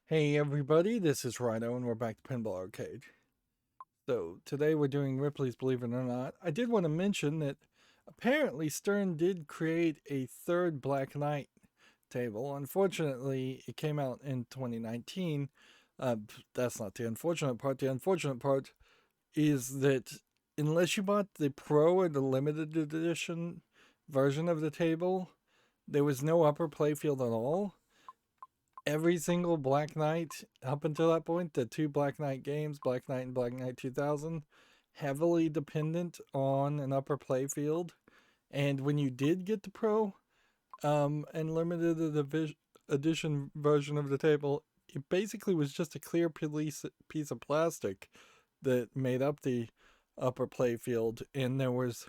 Hey everybody, this is Rydo and we're back to Pinball Arcade. So today we're doing Ripley's Believe It or Not. I did want to mention that apparently Stern did create a third Black Knight table. Unfortunately, it came out in 2019. That's not the unfortunate part. The unfortunate part is that unless you bought the Pro or the limited edition version of the table, there was no upper playfield at all. Every single Black Knight up until that point, the two Black Knight games, Black Knight and Black Knight 2000, heavily dependent on an upper playfield. And when you did get the Pro and limited edition version of the table, it basically was just a clear piece of plastic that made up the upper playfield, and there was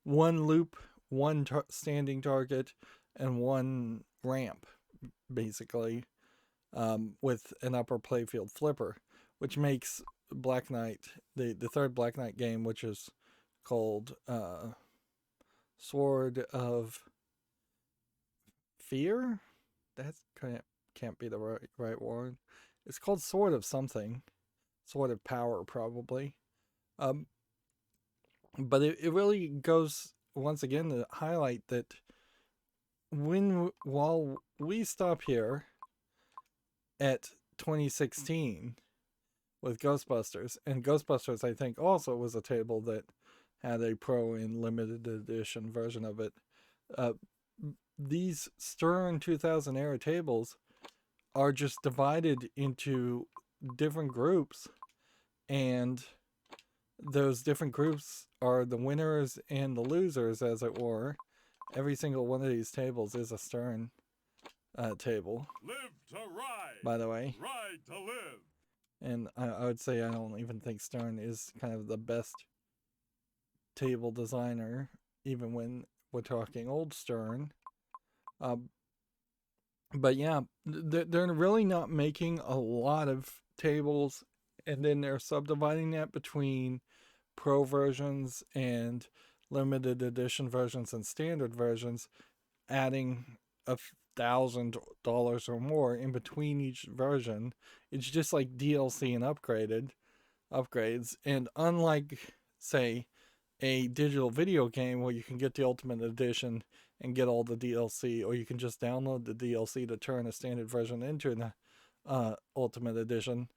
one loop, one standing target, and one ramp, basically, with an upper playfield flipper, which makes Black Knight, the third Black Knight game, which is called Sword of Fear. That can't be the right word. It's called Sword of something, Sword of Power, probably. Um, but it really goes once again to highlight that while we stop here at 2016 with Ghostbusters, and Ghostbusters I think also was a table that had a Pro and limited edition version of it. Uh, these Stern 2000 era tables are just divided into different groups, and those different groups are the winners and the losers, as it were. Every single one of these tables is a Stern table. Live to ride. By the way, Ride to live. And I would say I don't even think Stern is kind of the best table designer, even when we're talking old Stern. But yeah, they're really not making a lot of tables, and then they're subdividing that between Pro versions and limited edition versions and standard versions, adding $1,000 or more in between each version. It's just like DLC and upgrades. And unlike, say, a digital video game where you can get the Ultimate Edition and get all the DLC, or you can just download the DLC to turn a standard version into an Ultimate Edition,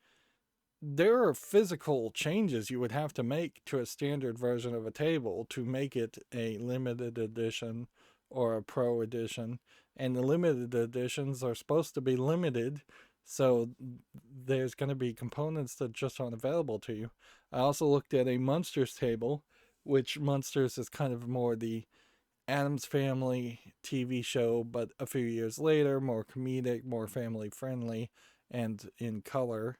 there are physical changes you would have to make to a standard version of a table to make it a limited edition or a Pro edition. And the limited editions are supposed to be limited, so there's going to be components that just aren't available to you. I also looked at a Munsters table, which Munsters is kind of more the Addams Family TV show, but a few years later, more comedic, more family friendly, and in color.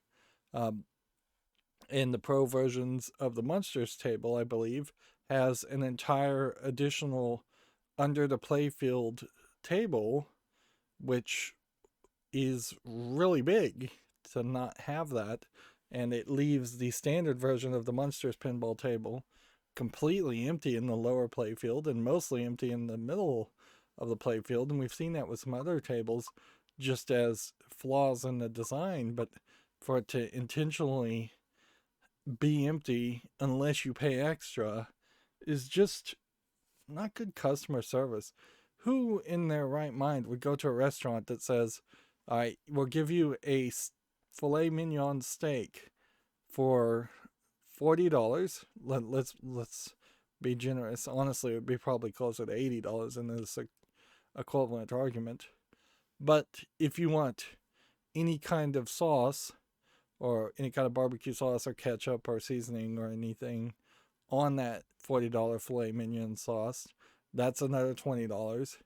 In the Pro versions of the Munsters table, I believe, has an entire additional under the playfield table, which is really big to not have that. And it leaves the standard version of the Munsters pinball table completely empty in the lower playfield and mostly empty in the middle of the playfield. And we've seen that with some other tables just as flaws in the design, but for it to intentionally be empty unless you pay extra is just not good customer service. Who in their right mind would go to a restaurant that says, all right, we'll give you a filet mignon steak for $40. Let's be generous. Honestly, it would be probably closer to $80 in this equivalent argument. But if you want any kind of sauce, or any kind of barbecue sauce or ketchup or seasoning or anything on that $40 filet mignon sauce, that's another $20.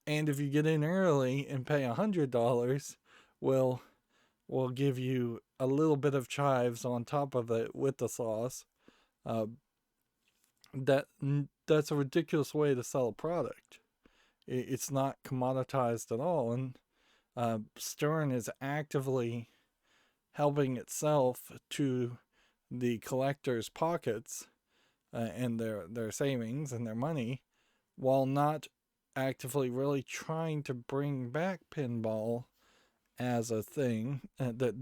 And if you get in early and pay $100, we'll give you a little bit of chives on top of it with the sauce. That's a ridiculous way to sell a product. It's not commoditized at all, and Stern is actively helping itself to the collector's pockets and their savings and their money, while not actively really trying to bring back pinball as a thing. That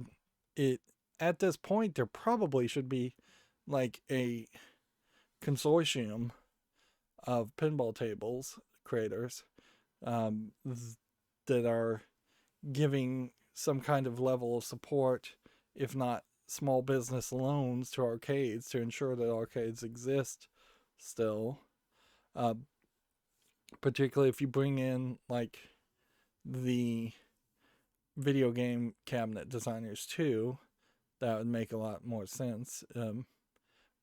it at this point there probably should be like a consortium of pinball tables creators um, that are giving some kind of level of support, if not small business loans to arcades to ensure that arcades exist still. Uh, Particularly if you bring in like the video game cabinet designers too, that would make a lot more sense.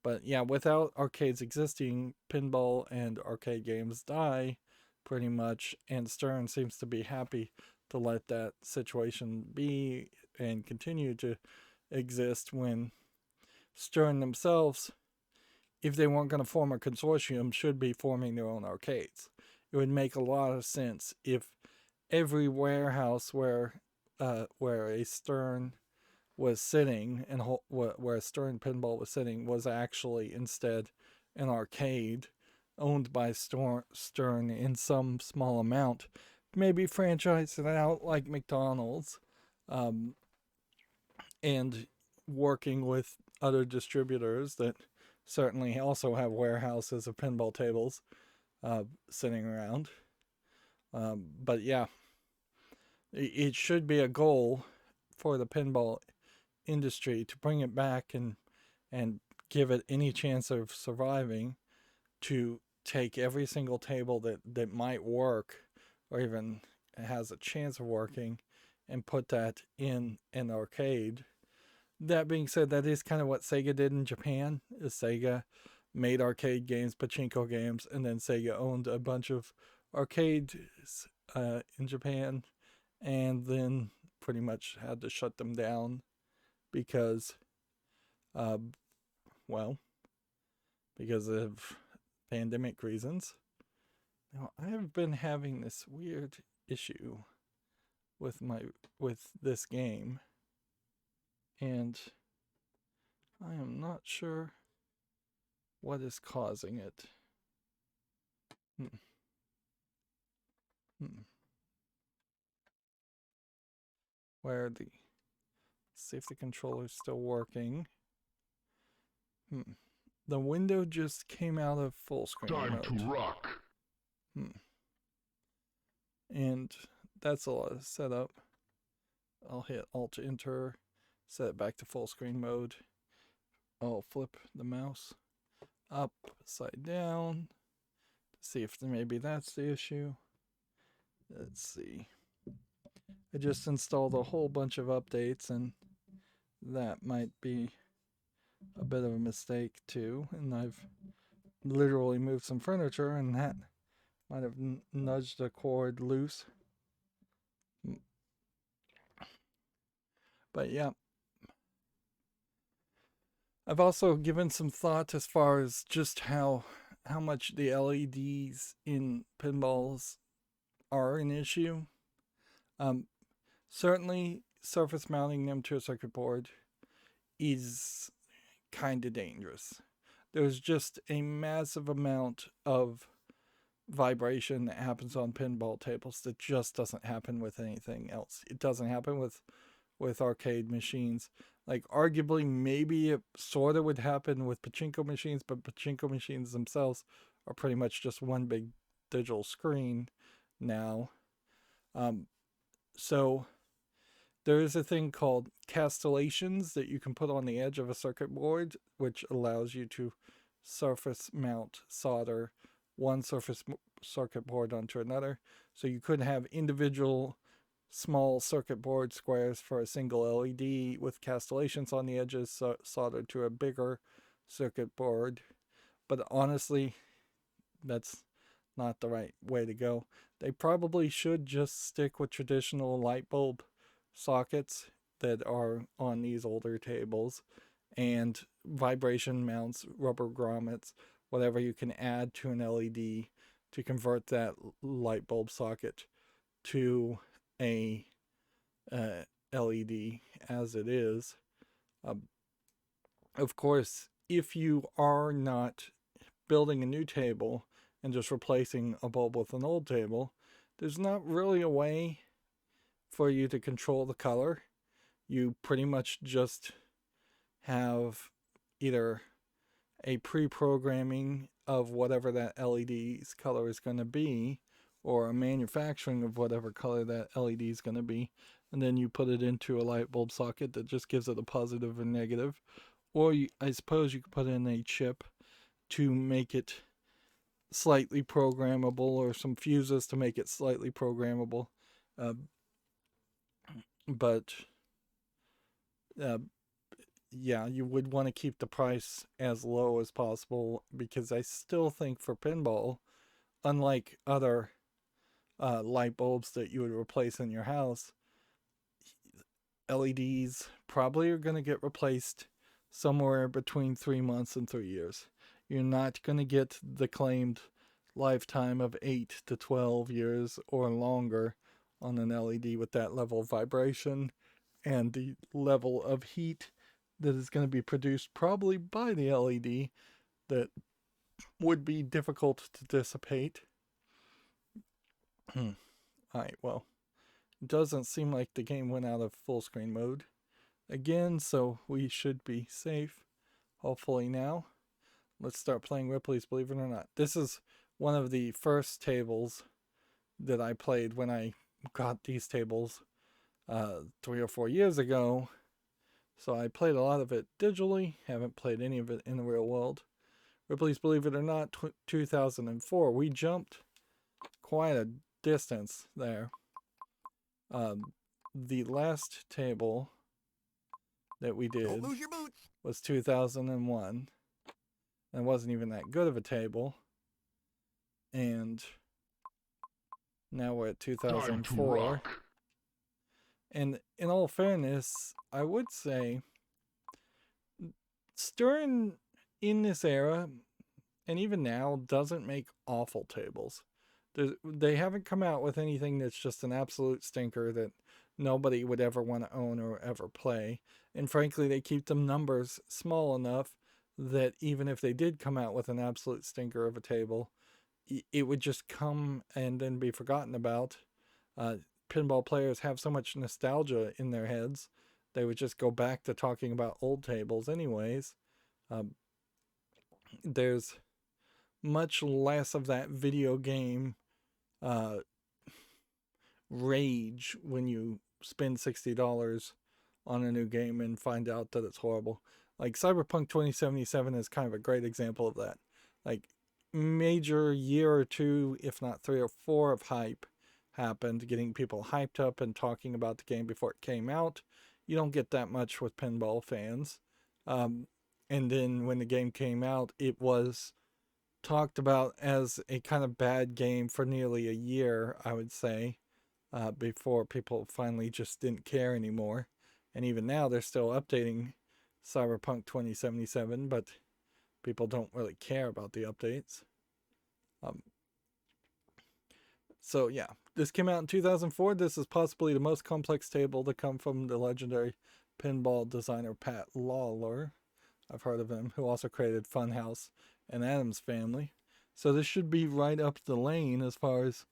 But yeah, without arcades existing, pinball and arcade games die pretty much, and Stern seems to be happy to let that situation be and continue to exist when Stern themselves, if they weren't going to form a consortium, should be forming their own arcades. It would make a lot of sense if every warehouse where a Stern was sitting and where Stern Pinball was sitting was actually instead an arcade owned by Stern in some small amount, maybe franchise it out like McDonald's, um, and working with other distributors that certainly also have warehouses of pinball tables sitting around. But yeah, it should be a goal for the pinball industry to bring it back and give it any chance of surviving, to take every single table that might work or even has a chance of working and put that in an arcade. That being said, that is kind of what Sega did in Japan. Sega made arcade games, pachinko games, and then Sega owned a bunch of arcades in Japan, and then pretty much had to shut them down because, uh, well, because of pandemic reasons. Now, I have been having this weird issue with this game, and I am not sure what is causing it. Hmm. Hmm. Where the see if the controller's still working. The window just came out of full screen Time mode. to rock. And that's a lot of setup. I'll hit Alt Enter, set it back to full screen mode. I'll flip the mouse upside down to see if maybe that's the issue. Let's see. I just installed a whole bunch of updates, and that might be a bit of a mistake too. And I've literally moved some furniture, and that might have nudged a cord loose. But yeah, I've also given some thought as far as just how much the LEDs in pinballs are an issue. Certainly, surface mounting them to a circuit board is kind of dangerous. There's just a massive amount of vibration that happens on pinball tables that just doesn't happen with anything else. It doesn't happen with arcade machines. Like, arguably, maybe it sort of would happen with pachinko machines, but pachinko machines themselves are pretty much just one big digital screen now. So there is a thing called castellations that you can put on the edge of a circuit board, which allows you to surface mount solder one surface circuit board onto another. So you could have individual small circuit board squares for a single LED with castellations on the edges soldered to a bigger circuit board. But honestly, that's not the right way to go. They probably should just stick with traditional light bulb sockets that are on these older tables, and vibration mounts, rubber grommets, whatever you can add to an LED to convert that light bulb socket to a LED as it is. Of course, if you are not building a new table and just replacing a bulb with an old table, there's not really a way for you to control the color. You pretty much just have either a pre-programming of whatever that LED's color is going to be, or a manufacturing of whatever color that LED is going to be, and then you put it into a light bulb socket that just gives it a positive and negative. Or I suppose you could put in a chip to make it slightly programmable, or some fuses to make it slightly programmable. But yeah, you would want to keep the price as low as possible, because I still think for pinball, unlike other light bulbs that you would replace in your house, LEDs probably are going to get replaced somewhere between 3 months and 3 years. You're not going to get the claimed lifetime of 8 to 12 years or longer on an LED with that level of vibration and the level of heat that is going to be produced probably by the LED that would be difficult to dissipate. Alright, well, it doesn't seem like the game went out of full screen mode again, so we should be safe, hopefully now. Let's start playing Ripley's Believe It or Not. This is one of the first tables that I played when I got these tables 3 or 4 years ago. So I played a lot of it digitally, haven't played any of it in the real world. Ripley's Believe It or Not, 2004. We jumped quite a distance there. The last table that we did was 2001. And it wasn't even that good of a table. And now we're at 2004. And in all fairness, I would say Stern in this era, and even now, doesn't make awful tables. They haven't come out with anything that's just an absolute stinker that nobody would ever want to own or ever play. And frankly, they keep the numbers small enough that even if they did come out with an absolute stinker of a table, it would just come and then be forgotten about. Pinball players have so much nostalgia in their heads, they would just go back to talking about old tables anyways. There's much less of that video game rage when you spend $60 on a new game and find out that it's horrible. Like Cyberpunk 2077 is kind of a great example of that. Like, major year or two, if not 3 or 4 of hype happened, getting people hyped up and talking about the game before it came out. You don't get that much with pinball fans. And then when the game came out, it was talked about as a kind of bad game for nearly a year, I would say, before people finally just didn't care anymore. And even now, they're still updating Cyberpunk 2077, but people don't really care about the updates. So yeah, this came out in 2004. This is possibly the most complex table to come from the legendary pinball designer Pat Lawler. I've heard of him, who also created Funhouse and Addams Family. So this should be right up the lane as far as,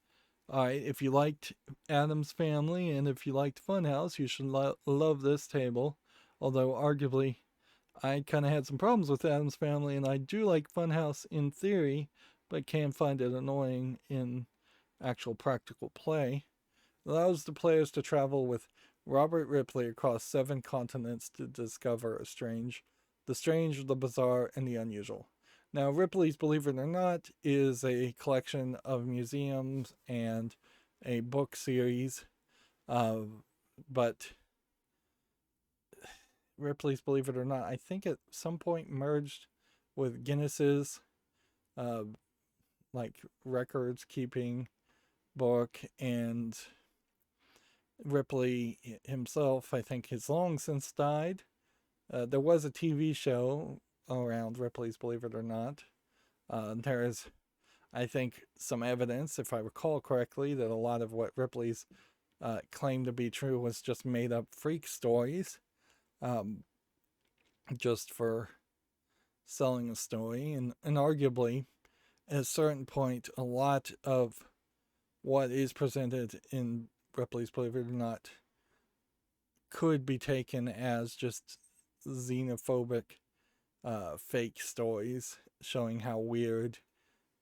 alright, if you liked Addams Family and if you liked Funhouse, you should love this table. Although arguably, I kind of had some problems with Addams Family, and I do like Funhouse in theory, but can find it annoying in actual practical play. It allows the players to travel with Robert Ripley across 7 continents to discover the strange, the bizarre, and the unusual. Now, Ripley's Believe It or Not is a collection of museums and a book series, but Ripley's Believe It or Not, I think at some point merged with Guinness's like records keeping book, and Ripley himself, I think, has long since died. There was a TV show around Ripley's Believe It or Not. There is, I think, some evidence, if I recall correctly, that a lot of what Ripley's claimed to be true was just made up freak stories, just for selling a story. And arguably, at a certain point, a lot of what is presented in Ripley's Believe It or Not could be taken as just xenophobic fake stories showing how weird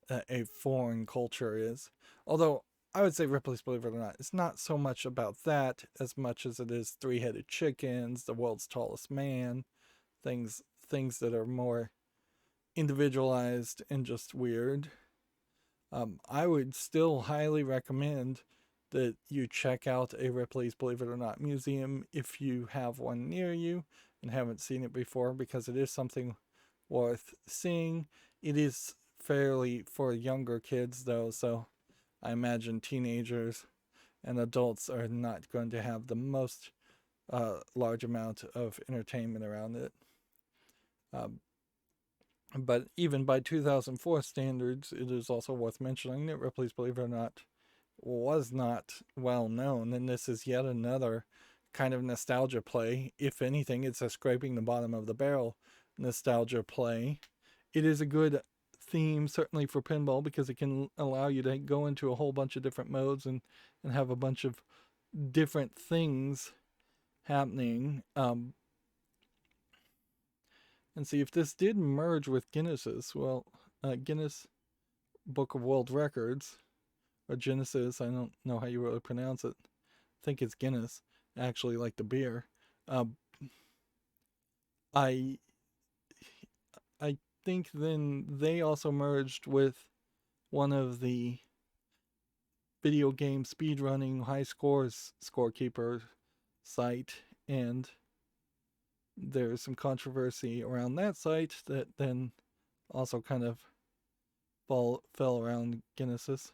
a foreign culture is. Although I would say Ripley's Believe It or Not, it's not so much about that as much as it is three-headed chickens, the world's tallest man, things that are more individualized and just weird. I would still highly recommend that you check out a Ripley's Believe It or Not museum if you have one near you and haven't seen it before, because it is something worth seeing. It is fairly for younger kids though, so I imagine teenagers and adults are not going to have the most large amount of entertainment around it. But even by 2004 standards, it is also worth mentioning that Ripley's Believe It or Not was not well known, and this is yet another kind of nostalgia play. If anything, it's a scraping the bottom of the barrel nostalgia play. It is a good theme, certainly for pinball, because it can allow you to go into a whole bunch of different modes and have a bunch of different things happening. And see, if this did merge with Guinness's, well, Guinness Book of World Records, or Genesis, I don't know how you really pronounce it. I think it's Guinness, actually, like the beer. I think then they also merged with one of the video game speedrunning high scores scorekeeper site, and there's some controversy around that site that then also kind of fell around Guinness's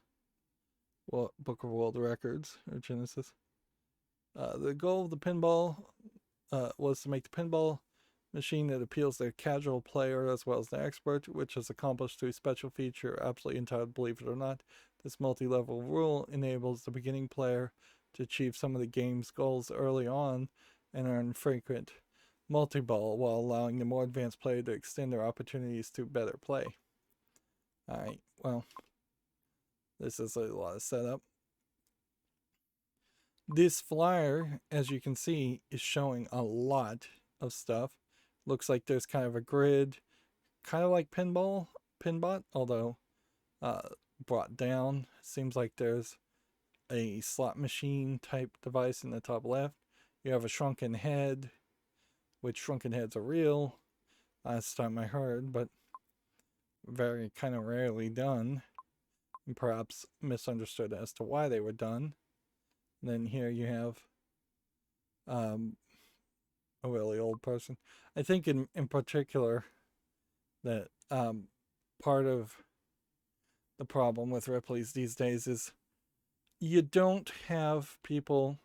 Book of World Records, or Genesis. The goal of the pinball was to make the pinball machine that appeals to the casual player as well as the expert, which is accomplished through a special feature absolutely entitled Believe It or Not. This multi-level rule enables the beginning player to achieve some of the game's goals early on and earn frequent multi-ball, while allowing the more advanced player to extend their opportunities to better play. Alright, well, this is a lot of setup. This flyer, as you can see, is showing a lot of stuff. Looks like there's kind of a grid, kind of like Pinbot, although brought down. Seems like there's a slot machine type device in the top left. You have a shrunken head, which shrunken heads are real. Last time I heard, but very kind of rarely done, and perhaps misunderstood as to why they were done. And then here you have a really old person. I think in particular that part of the problem with Ripley's these days is you don't have people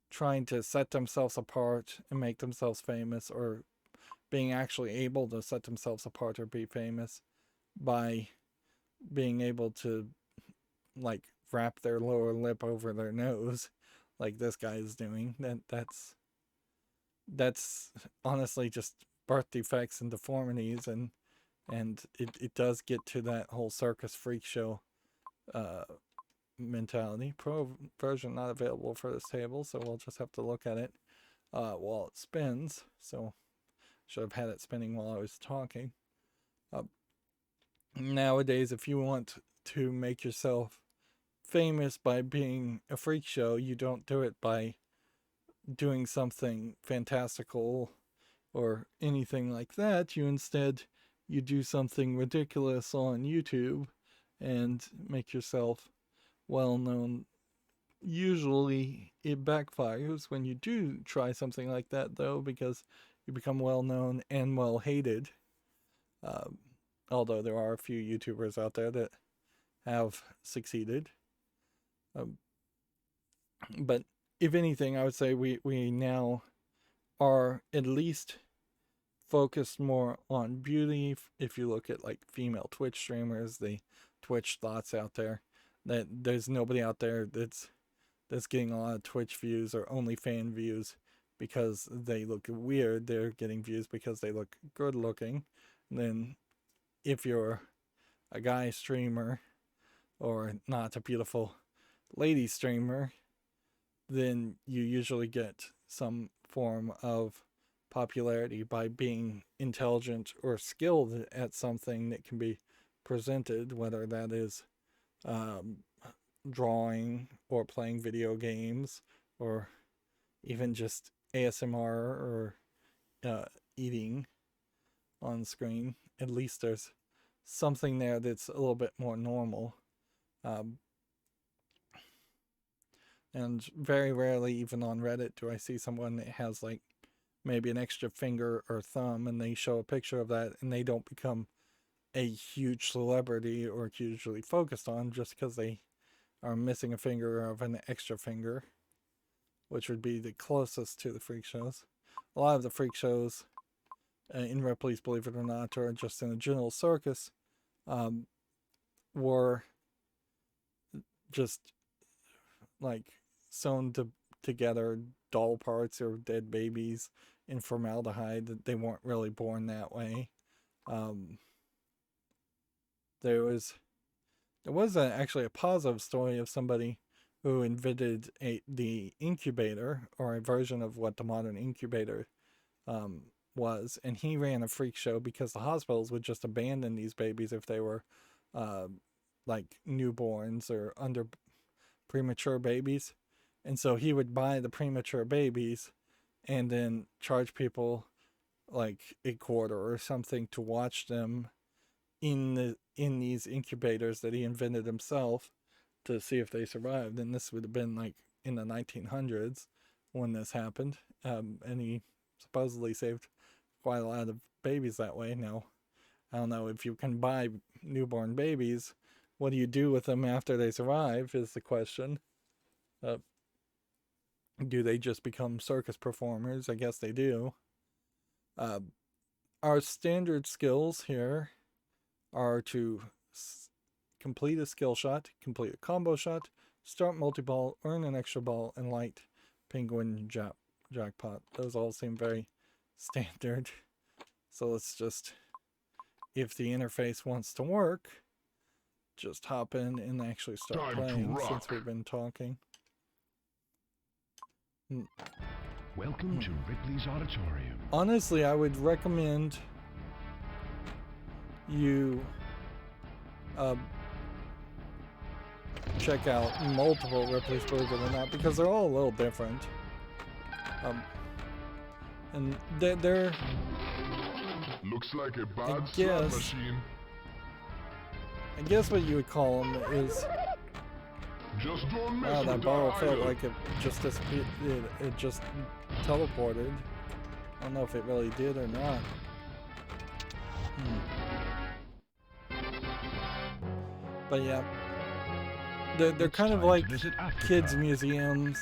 trying to set themselves apart and make themselves famous, or being actually able to set themselves apart or be famous by being able to, like, wrap their lower lip over their nose like this guy is doing. That's honestly just birth defects and deformities, and it does get to that whole circus freak show mentality. Pro version not available for this table, so we'll just have to look at it while it spins. So should have had it spinning while I was talking. Nowadays, if you want to make yourself famous by being a freak show, you don't do it by doing something fantastical or anything like that. You do something ridiculous on YouTube and make yourself well known. Usually it backfires when you do try something like that, though, because you become well known and well hated. Although there are a few YouTubers out there that have succeeded. But if anything, I would say we now are at least focused more on beauty. If you look at like female Twitch streamers, the Twitch thoughts out there, that there's nobody out there that's getting a lot of Twitch views or OnlyFans views because they look weird. They're getting views because they look good looking. And then if you're a guy streamer or not a beautiful lady streamer, then you usually get some form of popularity by being intelligent or skilled at something that can be presented, whether that is drawing or playing video games or even just ASMR or eating on screen. At least there's something there that's a little bit more normal. And very rarely, even on Reddit, do I see someone that has like maybe an extra finger or thumb and they show a picture of that and they don't become a huge celebrity or hugely focused on just because they are missing a finger of an extra finger, which would be the closest to the freak shows. A lot of the freak shows in Ripley's, believe it or not, or just in a general circus, were just like sewn together doll parts or dead babies in formaldehyde. They weren't really born that way. There was actually a positive story of somebody who invented the incubator, or a version of what the modern incubator was, and he ran a freak show because the hospitals would just abandon these babies if they were like newborns or under premature babies. And so he would buy the premature babies and then charge people like a quarter or something to watch them in these incubators that he invented himself to see if they survived. And this would have been like in the 1900s when this happened. And he supposedly saved quite a lot of babies that way. Now, I don't know if you can buy newborn babies. What do you do with them after they survive is the question. Do they just become circus performers? I guess they do. Our standard skills here are to complete a skill shot, complete a combo shot, start multi-ball, earn an extra ball, and light penguin jackpot. Those all seem very standard. So let's just, if the interface wants to work, just hop in and actually start playing since we've been talking. Welcome to Ripley's Auditorium. Honestly, I would recommend you check out multiple Ripley's, believe it or not, because they're all a little different. And they're Looks like a bad slot guess- machine. I guess what you would call them is, Just don't mess wow, with that ball the felt idol. like it just disappeared. It just teleported. I don't know if it really did or not. But yeah, they're kind of like kids museums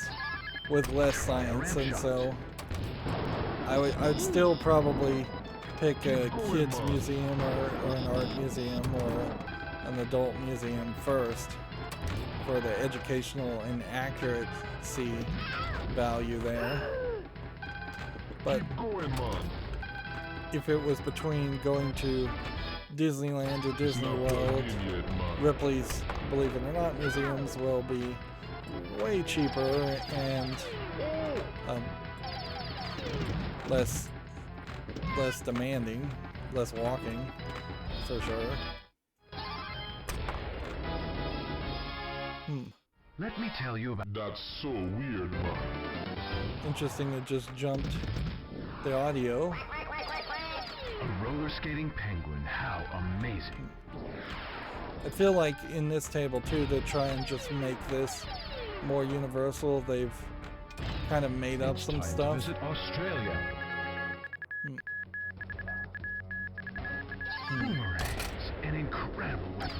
with less science, and so I'd still probably pick a kids museum or an art museum or an adult museum first for the educational and accuracy value there. But Going, man. if it was between going to Disneyland or Disney Not World, done yet, man. Ripley's, believe it or not, museums will be way cheaper and less demanding, less walking, for sure. Let me tell you about That's so weird, man. Interesting, it just jumped the audio. a roller skating penguin. How amazing. I feel like in this table too, to try and just make this more universal, they've kind of made up some Time to stuff. visit Australia. Boomerangs, an incredible weapon.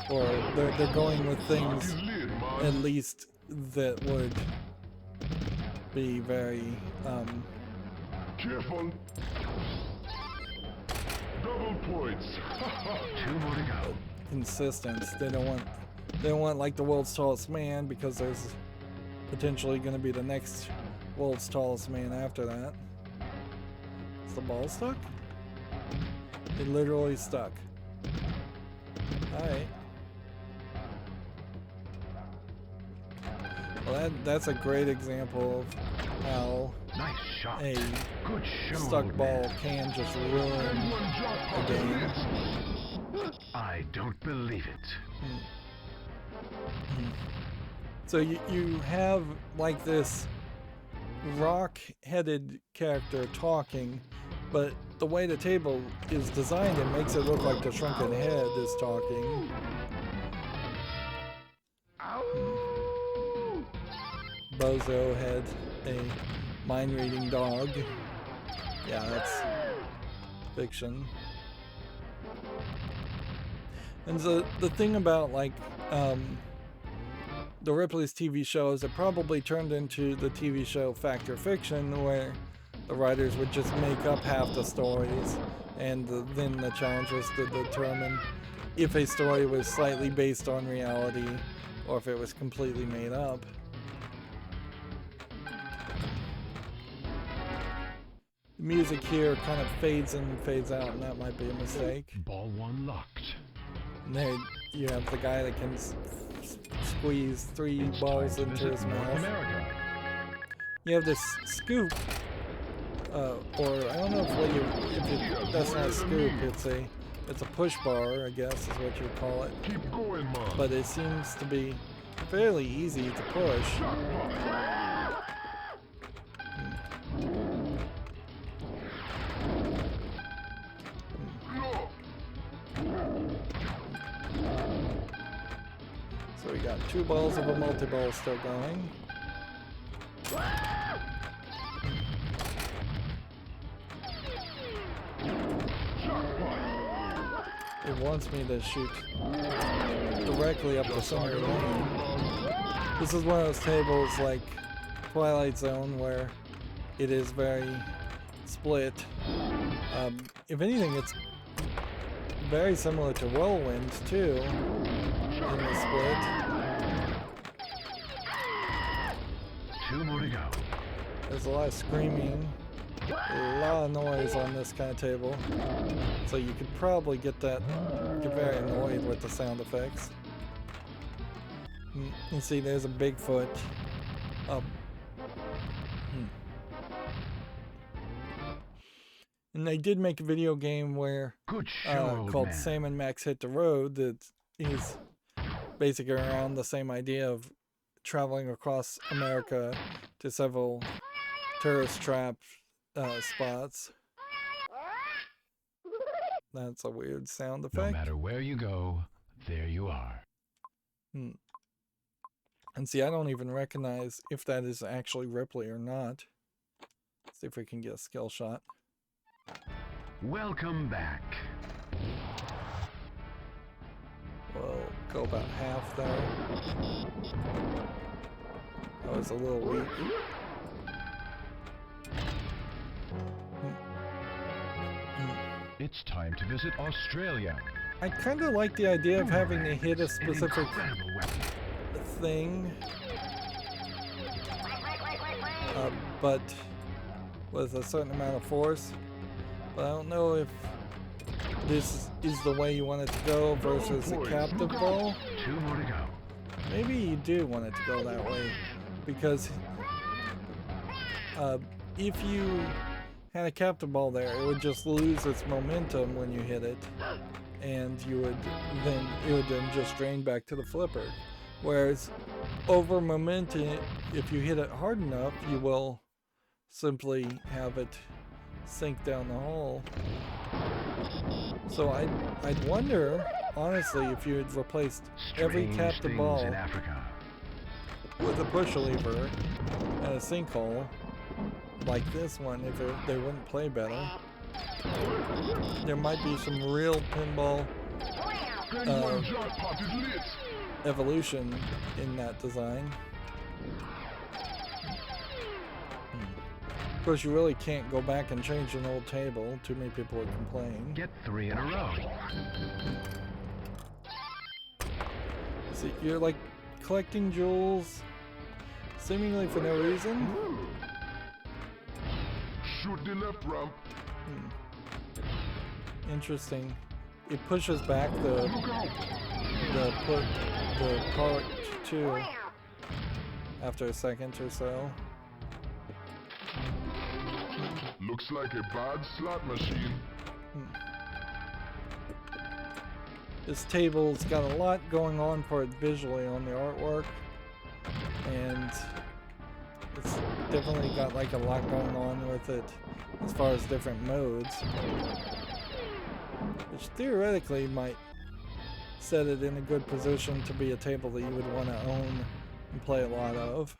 Or they're going with things Fucking lit, man. at least that would be very Careful. Double points. 2 more to go. consistent. They don't want like the world's tallest man, because there's potentially going to be the next world's tallest man after that. Is the ball stuck? It literally stuck. Alright. Well, that's a great example of how Nice shot. a Good show, stuck old ball man. can just ruin a game. I don't believe it. So you have like this rock-headed character talking, but the way the table is designed, it makes it look like the shrunken head is talking. Bozo had a mind-reading dog. Yeah, that's fiction. And the thing about like the Ripley's TV show is it probably turned into the TV show Fact or Fiction, where the writers would just make up half the stories, and then the challenge was to determine if a story was slightly based on reality or if it was completely made up. The music here kind of fades in and fades out, and that might be a mistake. Ball 1 locked. And there you have the guy that can squeeze 3 balls into his mouth. America. You have this scoop, or I don't know if that's not a scoop. It's a push bar, I guess is what you would call it. Keep going, man. But it seems to be fairly easy to push. So we got 2 balls of a multi-ball still going. It wants me to shoot directly up the center lane. This is one of those tables like Twilight Zone where it is very split. If anything, it's very similar to Whirlwind too in the split. 2 more to go. There's a lot of screaming, a lot of noise on this kind of table, so you could probably get very annoyed with the sound effects. You see, there's a Bigfoot. And they did make a video game where Good show, old called man. Sam and Max Hit the Road that is basically around the same idea of traveling across America to several tourist trap spots. That's a weird sound No effect. matter where you go, there you are. And see, I don't even recognize if that is actually Ripley or not. Let's see if we can get a skill shot. Welcome back. We'll go about half there. That was a little weak. It's time to visit Australia. I kind of like the idea of having to hit a specific Incredible weapon. thing, but with a certain amount of force. But I don't know if this is the way you want it to go versus a captive ball. 2 more to go. Maybe you do want it to go that way, because if you had a captive ball there, it would just lose its momentum when you hit it, and it would then just drain back to the flipper. Whereas over momentum, if you hit it hard enough, you will simply have it sink down the hole. So I'd wonder, honestly, if you had replaced every Strange captive things ball in Africa. with a push lever and a sinkhole like this one, if they wouldn't play better. There might be some real pinball Jackpot is lit. evolution in that design. Of course, you really can't go back and change an old table. Too many people would complain. Get 3 in a row. See, you're like collecting jewels seemingly for no reason. Shoot the left ramp. Interesting. It pushes back the part too. after a second or so. Looks like a bad slot machine. This table's got a lot going on for it visually on the artwork, and it's definitely got like a lot going on with it as far as different modes, which theoretically might set it in a good position to be a table that you would want to own and play a lot of.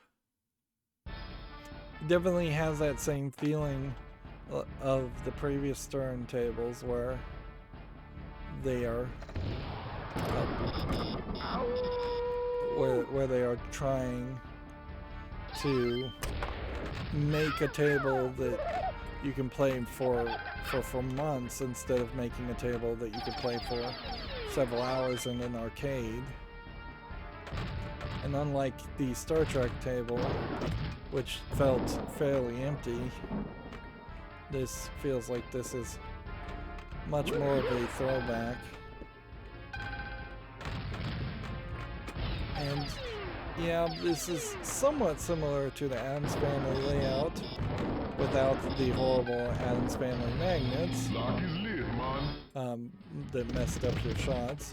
It definitely has that same feeling of the previous Stern tables where they are where they are trying to make a table that you can play for months instead of making a table that you could play for several hours in an arcade. And unlike the Star Trek table, which felt fairly empty, this feels like this is much more of a throwback. And yeah, this is somewhat similar to the Addams Family layout without the horrible Addams Family magnets that messed up your shots.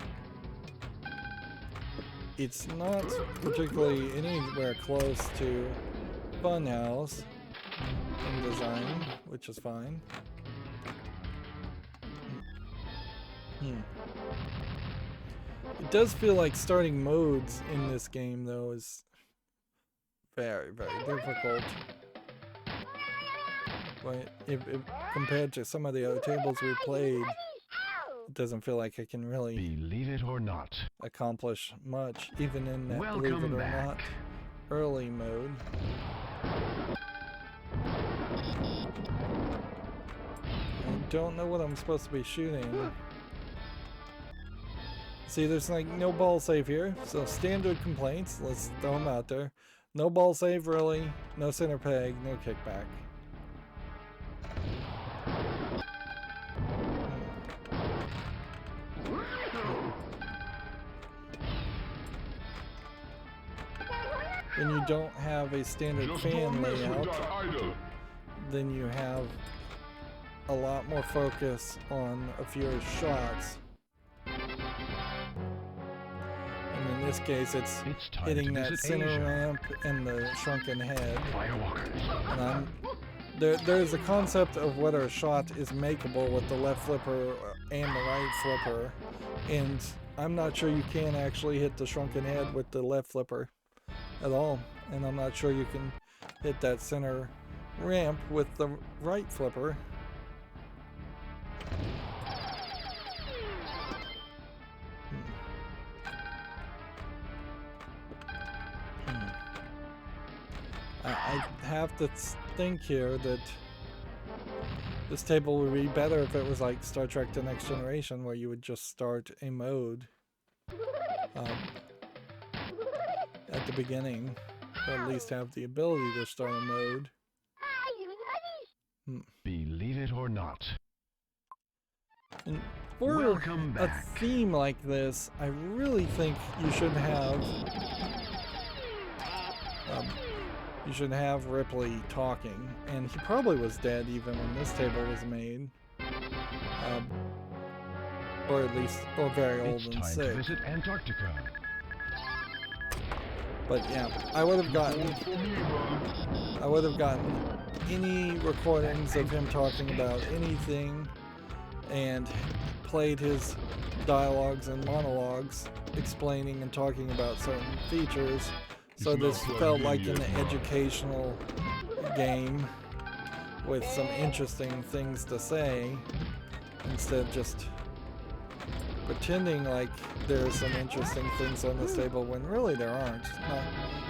It's not particularly anywhere close to Funhouse in design, which is fine. It does feel like starting modes in this game, though, is very, very difficult. But if compared to some of the other tables we played, it doesn't feel like I can really Believe it or not. accomplish much, even in that Welcome believe it or back. not early mode. I don't know what I'm supposed to be shooting. See, there's like no ball save here, so standard complaints, let's throw them out there. No ball save really, no center peg, no kickback. When you don't have a standard Just fan don't mess with layout, that idol. then you have a lot more focus on a fewer shots. And in this case, it's Time hitting to that visit center Asia. ramp and the shrunken head. Firewalkers. And there's a concept of whether a shot is makeable with the left flipper and the right flipper, and I'm not sure you can actually hit the shrunken head with the left flipper at all, and I'm not sure you can hit that center ramp with the right flipper. I have to think here that this table would be better if it was like Star Trek The Next Generation, where you would just start a mode at the beginning, or at least have the ability to start a mode. Believe it or not. And for Welcome a back. theme like this, I really think you should have Ripley talking, and he probably was dead even when this table was made, or at least, or very old It's and time to sick. visit Antarctica. But yeah, I would have gotten any recordings of him talking about anything, and played his dialogues and monologues explaining and talking about certain features. So this felt like an educational game with some interesting things to say, instead of just pretending like there's some interesting things on this table when really there aren't.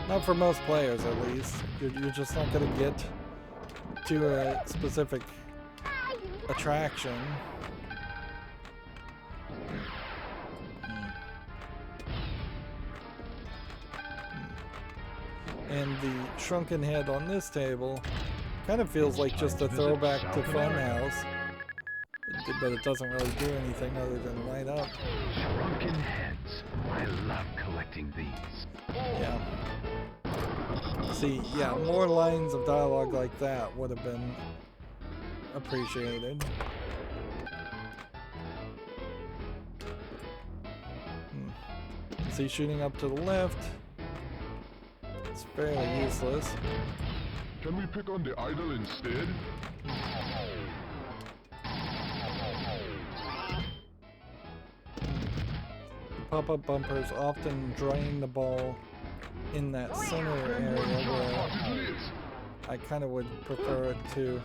Not for most players, at least. You're just not going to get to a specific attraction. And the shrunken head on this table kind of feels like just a throwback to Funhouse, but it doesn't really do anything other than light up. Shrunken heads. I love collecting these. Yeah. See, yeah, more lines of dialogue like that would have been appreciated. See, shooting up to the left. It's fairly useless. Can we pick on the idol instead? Pop-up bumpers often drain the ball in that center area where I kind of would prefer it to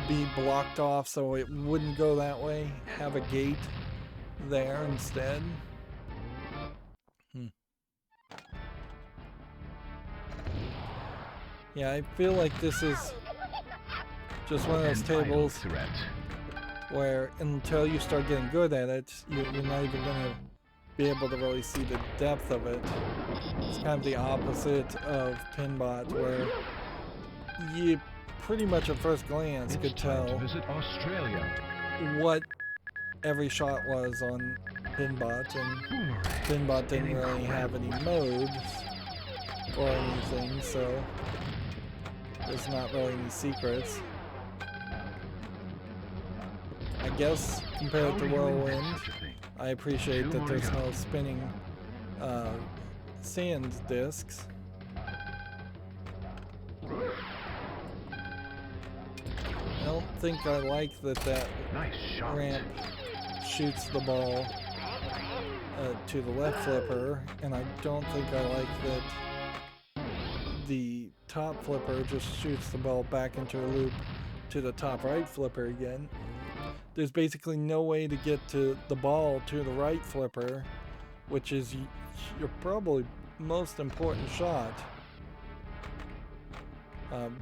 be blocked off so it wouldn't go that way. Have a gate there instead. Yeah, I feel like this is just one of those tables where until you start getting good at it, you're not even going to be able to really see the depth of it. It's kind of the opposite of Pinbot, where you pretty much at first glance could tell what every shot was on Pinbot, and Pinbot didn't really have any modes or anything, so there's not really any secrets. I guess compared to Whirlwind, I appreciate that there's no spinning sand discs. I don't think I like that ramp shoots the ball to the left flipper, and I don't think I like that the top flipper just shoots the ball back into a loop to the top right flipper again. There's basically no way to get to the ball to the right flipper, which is your probably most important shot in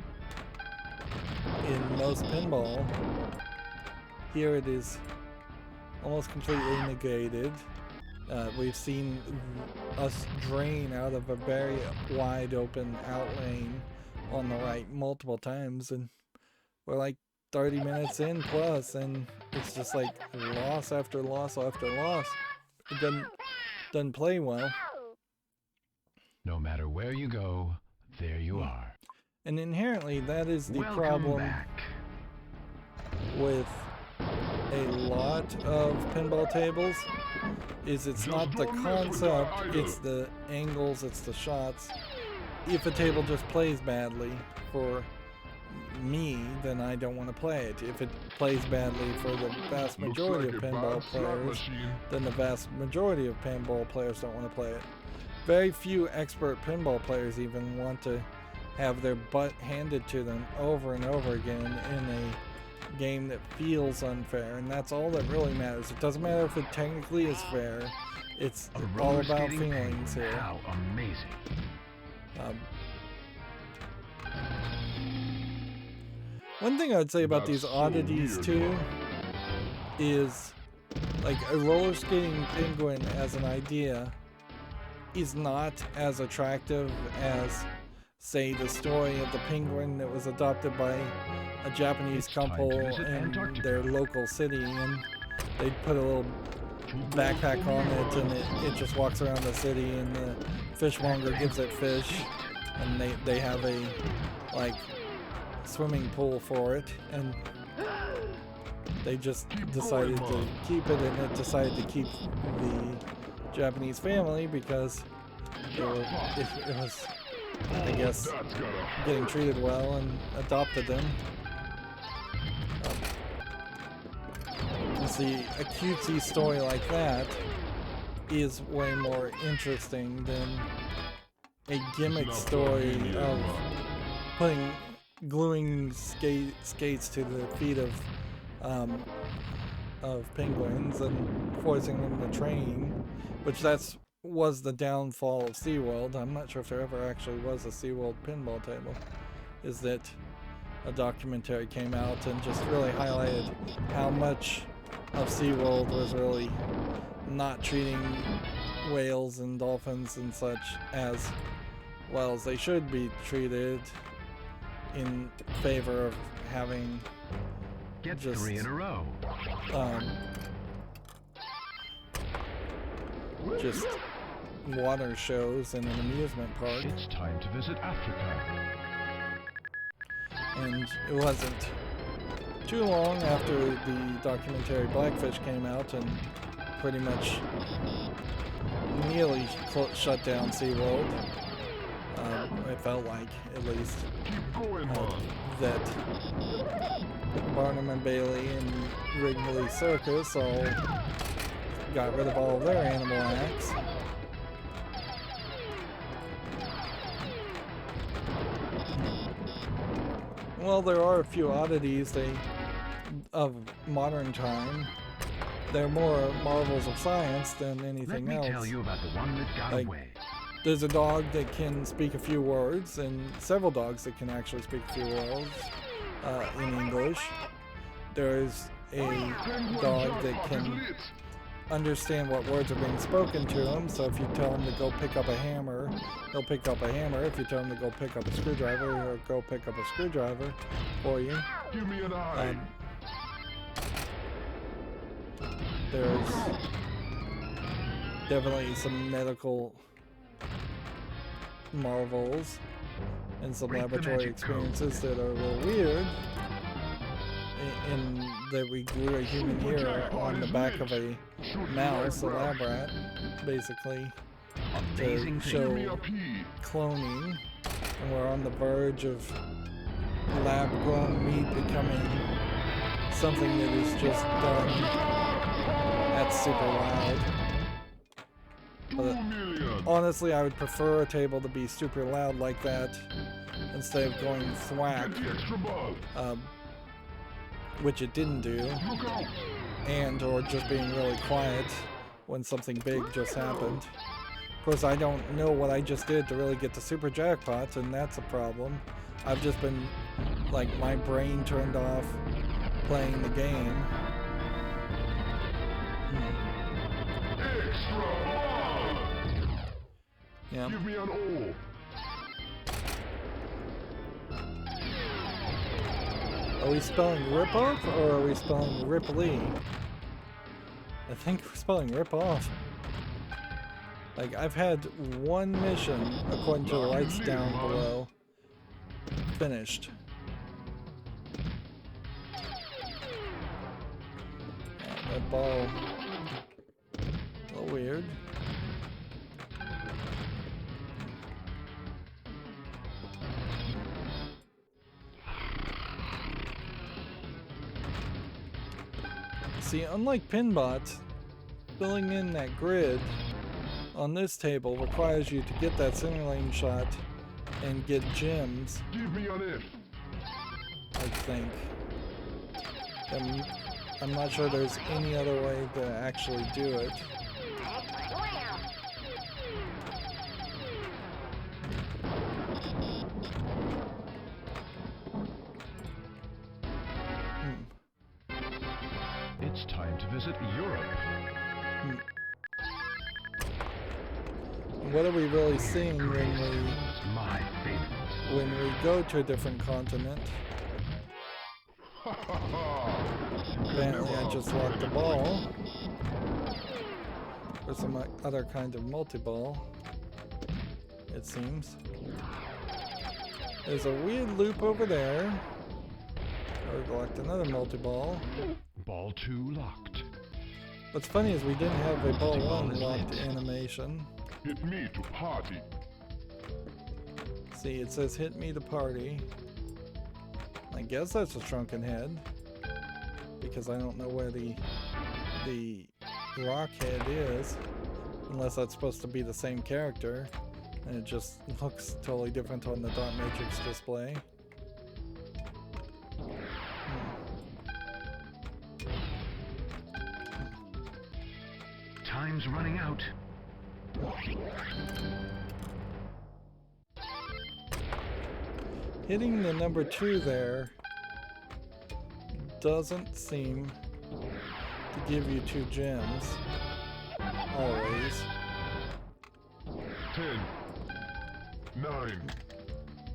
most pinball. Here it is almost completely negated. We've seen us drain out of a very wide open out lane on the right multiple times, and we're like 30 minutes in plus, and it's just like loss after loss after loss. It doesn't play well. No matter where you go, there you are. And inherently, that is the problem with a lot of pinball tables. Is it's not the concept, it's the angles, it's the shots. If a table just plays badly for me, then I don't want to play it. If it plays badly for the vast majority of pinball players, then the vast majority of pinball players don't want to play it. Very few expert pinball players even want to have their butt handed to them over and over again in a game that feels unfair, and that's all that really matters. It doesn't matter if it technically is fair. It's all about feelings here. How amazing. One thing I would say about these oddities too is, like, a roller skating penguin as an idea is not as attractive as, say, the story of the penguin that was adopted by a Japanese couple in their local city, and they put a little backpack on it, and it just walks around the city, and the fishmonger gives it fish, and they have a, like, swimming pool for it, and they just decided to keep it, and it decided to keep the Japanese family because it was, I guess, getting treated well, and adopted them. You see, a cutesy story like that is way more interesting than a gimmick story of gluing skates to the feet of penguins and forcing them to train, which was the downfall of SeaWorld. I'm not sure if there ever actually was a SeaWorld pinball table. Is that a documentary came out and just really highlighted how much of SeaWorld was really not treating whales and dolphins and such as well as they should be treated, in favor of having just 3 in a row. Just water shows in an amusement park. It's time to visit Africa. And it wasn't too long after the documentary Blackfish came out and pretty much nearly shut down SeaWorld. It felt like, at least, that Barnum and Bailey and Wrigley Circus all got rid of all of their animal acts. Well, there are a few oddities of modern time. They're more marvels of science than anything else. Let me tell you about the one that got away. There's a dog that can speak a few words, and several dogs that can actually speak a few words in English. There's a dog that can understand what words are being spoken to him, so if you tell him to go pick up a hammer, he'll pick up a hammer. If you tell him to go pick up a screwdriver, he'll go pick up a screwdriver for you. Give me an eye. There's definitely some medical marvels and some laboratory experiences that are a little weird, in that we grew a human ear on the back of a mouse, a lab rat, basically, to show cloning, and we're on the verge of lab-grown meat becoming something that is just done. That's super loud. But honestly, I would prefer a table to be super loud like that instead of going thwack, which it didn't do, and or just being really quiet when something big just happened. Of course, I don't know what I just did to really get the super jackpot, and that's a problem. I've just been, like, my brain turned off playing the game. Yeah. Give me an O. Are we spelling rip-off, or are we spelling Ripley? I think we're spelling rip-off. Like, I've had one mission, according to the lights down below, finished. That ball, a little weird. See, unlike Pinbot, filling in that grid on this table requires you to get that simulating shot and get gems. Give me an F. I think. I'm not sure there's any other way to actually do it. It's time to visit Europe. What are we really seeing It's my favorite. when we go to a different continent? Apparently I just locked the ball. Or some other kind of multi-ball, it seems. There's a weird loop over there. I've locked another multi-ball. Ball 2 locked. What's funny is we didn't have a ball 1 locked animation. Hit me to party. See, it says hit me to party. I guess that's a shrunken head, because I don't know where the rock head is, unless that's supposed to be the same character, and it just looks totally different on the dot matrix display. Time's running out. Hitting the number 2 there doesn't seem to give you 2 gems, always. 10, 9.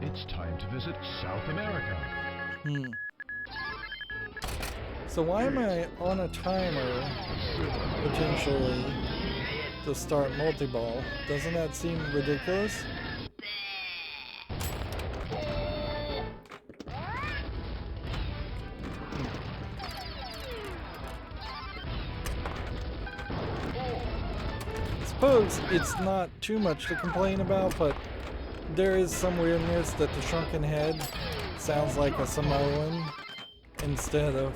It's time to visit South America. So why am I on a timer, potentially, to start multi-ball. Doesn't that seem ridiculous? I suppose it's not too much to complain about, but there is some weirdness that the shrunken head sounds like a Samoan instead of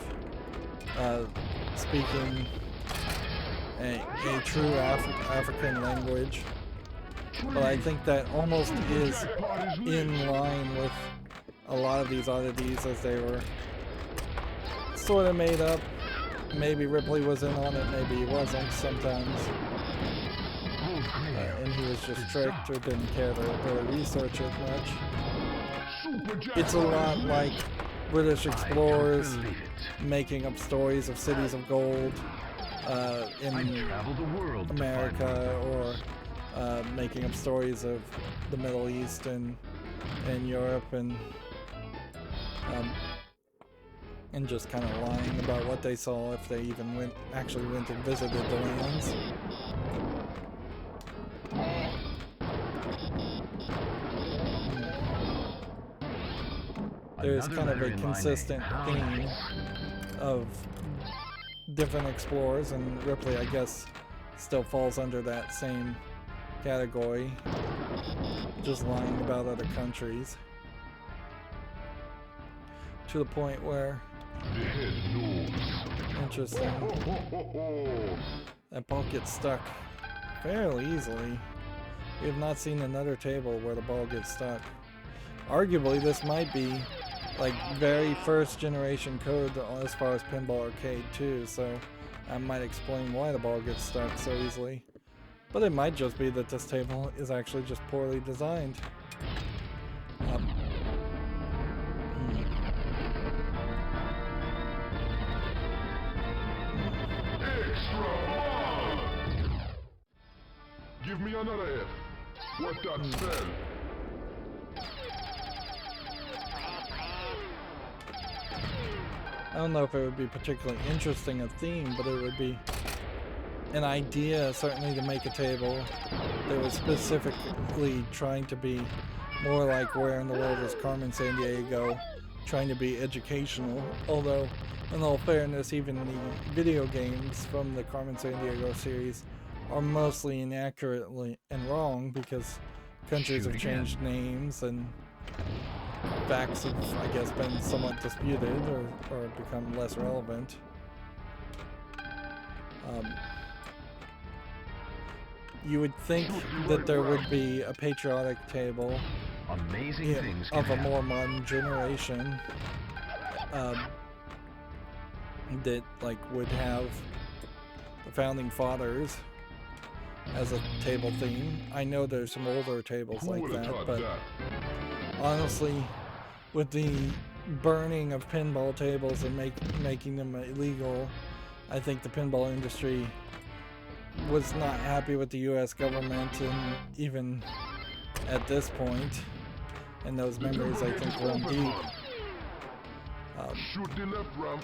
speaking a true African language. But I think that almost is in line with a lot of these oddities as they were sort of made up. Maybe Ripley was in on it, maybe he wasn't sometimes. And he was just tricked or didn't care to really research it much. It's a lot like British explorers making up stories of cities of gold in America, or making up stories of the Middle East and Europe, and just kind of lying about what they saw if they even actually went and visited the lands. There's kind of a consistent theme of different explorers, and Ripley, I guess, still falls under that same category, just lying about other countries, to the point where, interesting, that ball gets stuck fairly easily. We have not seen another table where the ball gets stuck. Arguably, this might be like very first generation code as far as Pinball Arcade too, so that might explain why the ball gets stuck so easily. But it might just be that this table is actually just poorly designed. Give me another F. What's that spell? I don't know if it would be particularly interesting a theme, but it would be an idea certainly to make a table that was specifically trying to be more like Where in the World is Carmen Sandiego, trying to be educational, although in all fairness even the video games from the Carmen Sandiego series are mostly inaccurately and wrong because countries have changed names and facts have, I guess, been somewhat disputed or become less relevant. You would think that there would be a patriotic table of a more modern generation that would have the founding fathers as a table theme. I know there's some older tables like that, but honestly, with the burning of pinball tables and making them illegal, I think the pinball industry was not happy with the US government, and even at this point, and those memories I think run deep. Shoot the left ramp.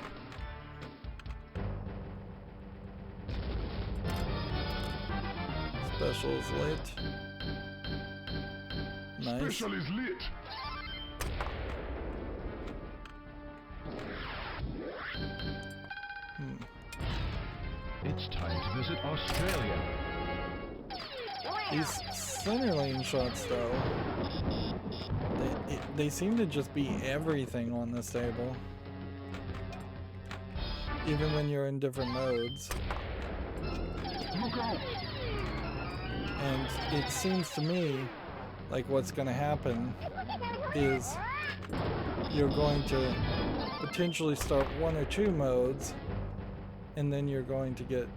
Special is lit. Nice. Special is lit. It's time to visit Australia. These center lane shots, though, they seem to just be everything on this table. Even when you're in different modes. Look out! And it seems to me like what's going to happen is you're going to potentially start one or two modes, and then you're going to get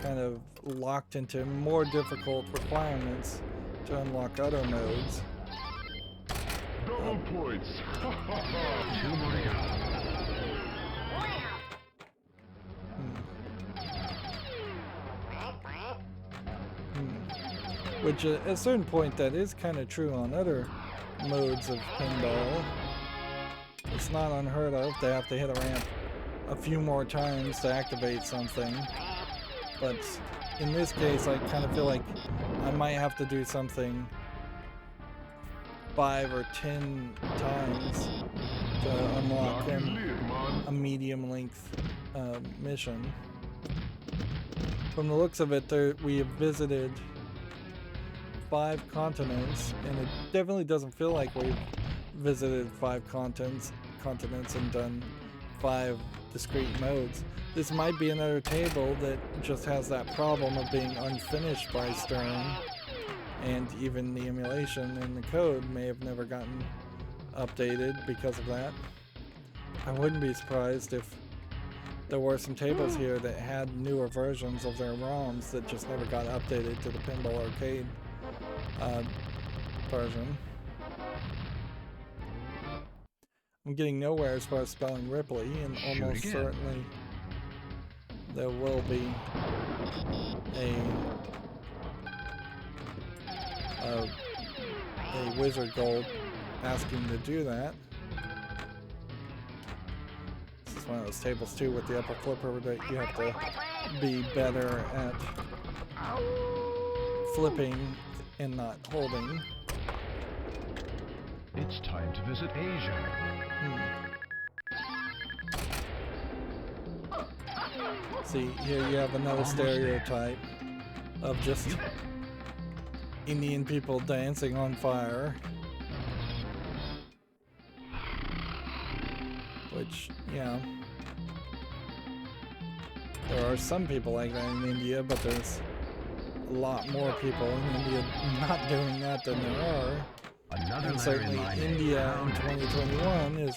kind of locked into more difficult requirements to unlock other modes. Double points. Two more to go. Which at a certain point that is kind of true on other modes of pinball. It's not unheard of to have to hit a ramp a few more times to activate something. But in this case, I kind of feel like I might have to do something 5 or 10 times to unlock a medium length mission. From the looks of it, we have visited 5 continents, and it definitely doesn't feel like we've visited 5 continents and done 5 discrete modes. This might be another table that just has that problem of being unfinished by Stern, and even the emulation and the code may have never gotten updated because of that. I wouldn't be surprised if there were some tables here that had newer versions of their ROMs that just never got updated to the Pinball Arcade version. I'm getting nowhere as far as spelling Ripley, and almost certainly there will be a wizard gold asking to do that. This is one of those tables too with the upper flipper that you have to be better at flipping and not holding. It's time to visit Asia. See, here you have another stereotype of just Indian people dancing on fire. Which, yeah. There are some people like that in India, but there's a lot more people in India not doing that than there are. And certainly India in 2021 is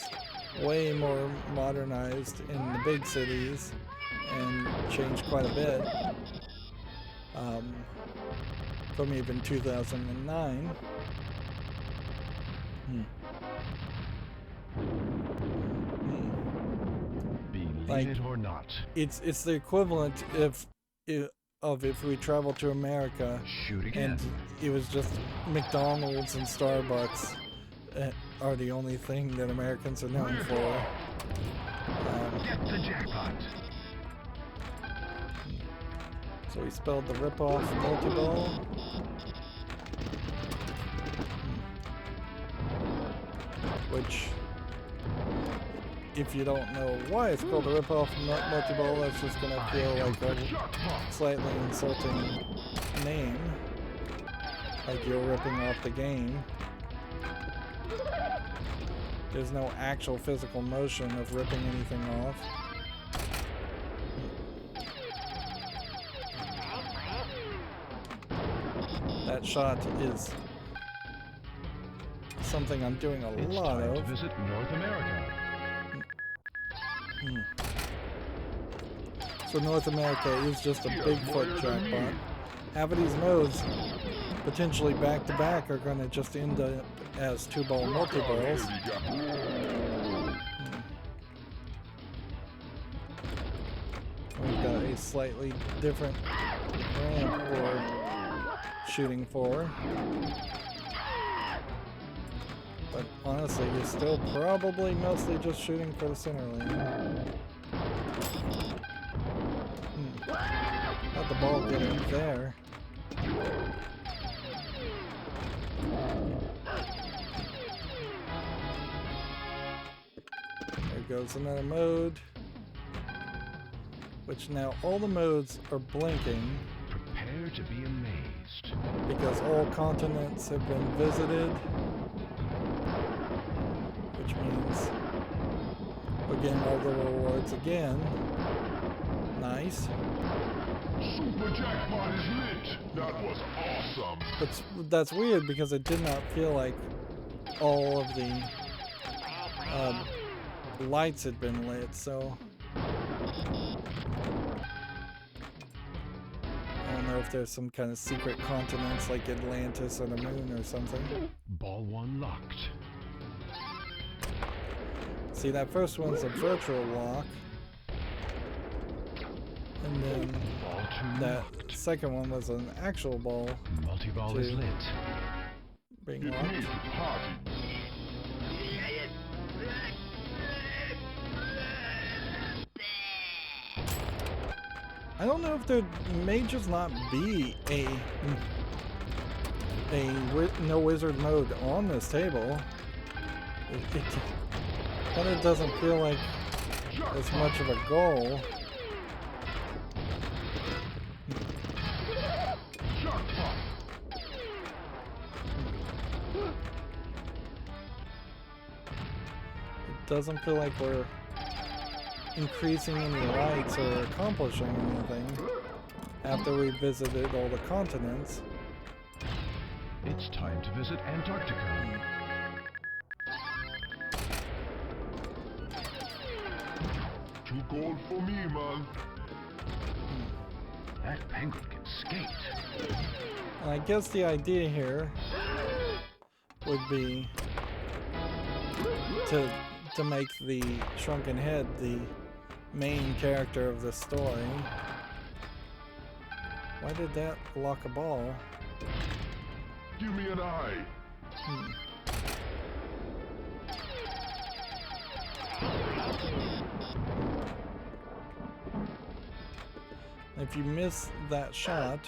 way more modernized in the big cities and changed quite a bit from even 2009. Believe it or not, it's the equivalent of if we travel to America and it was just McDonald's and Starbucks are the only thing that Americans are known for. Get the jackpot. So we spelled the ripoff multi-ball. Which, if you don't know why it's called a ripoff multi-ball, that's just gonna feel like a slightly insulting name. Like you're ripping off the game. There's no actual physical motion of ripping anything off. That shot is something I'm doing a lot of. To visit North America. So North America is just a Bigfoot jackpot. Half of these modes, potentially back to back, are going to just end up as 2-ball multi-balls. We've got a slightly different ramp for shooting for. But honestly, you're still probably mostly just shooting for the center lane. How'd the ball get in there? There goes another mode. Which now all the modes are blinking. Prepare to be amazed. Because all continents have been visited. Which means we're getting all the rewards again. Nice. Super jackpot is lit. That was awesome. But that's weird because it did not feel like all of the lights had been lit, so I don't know if there's some kind of secret continents like Atlantis or the moon or something. Ball 1 locked. See, that first one's a virtual lock. And then that second one was an actual ball. Multi-ball is lit. Being locked. I don't know if there may just not be a no wizard mode on this table. But it doesn't feel like as much of a goal. It doesn't feel like we're increasing any lights or accomplishing anything after we visited all the continents. It's time to visit Antarctica. Too cold for me, man. That penguin can skate. And I guess the idea here would be to make the shrunken head the main character of the story. Why did that lock a ball? Give me an eye. If you miss that shot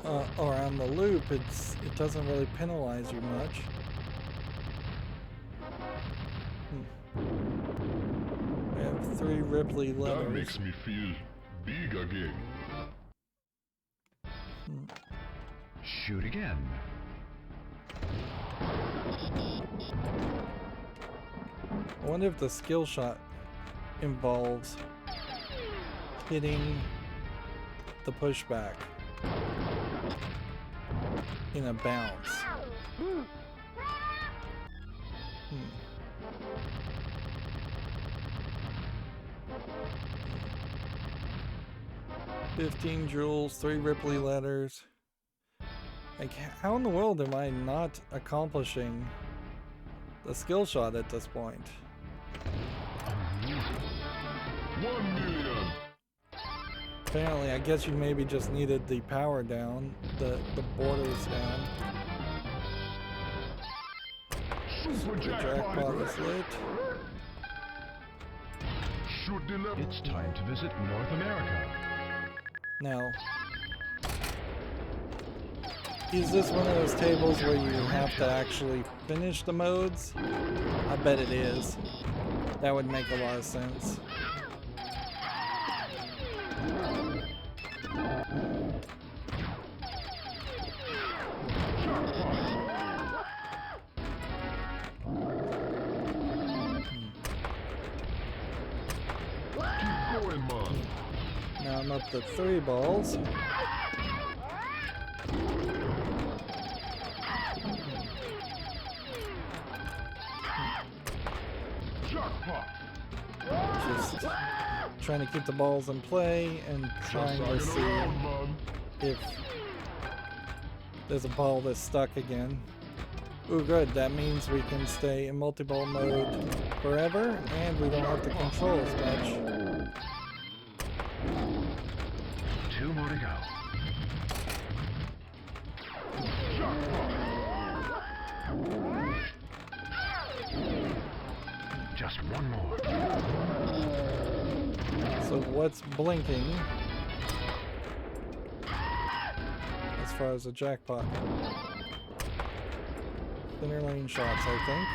or on the loop, it doesn't really penalize you much. We have 3 Ripley letters. That makes me feel big again. Shoot again. I wonder if the skill shot involves hitting the pushback in a bounce. 15 joules, 3 Ripley letters. Like, how in the world am I not accomplishing the skill shot at this point? 1 million. Apparently, I guess you maybe just needed the power down, the borders down. Super The jackpot jackpot is is lit. Shoot the left. It's time to visit North America. Now, is this one of those tables where you have to actually finish the modes? I bet it is. That would make a lot of sense. Keep going, man. Now I'm up to 3 balls. Jackpot. Just trying to keep the balls in play and trying to Just see around, man. if there's a ball that's stuck again. Ooh, good. That means we can stay in multi-ball mode forever, and we don't have to control as much. 2 more to go. Just 1 more. So what's blinking as far as the jackpot? Thinner lane shots, I think.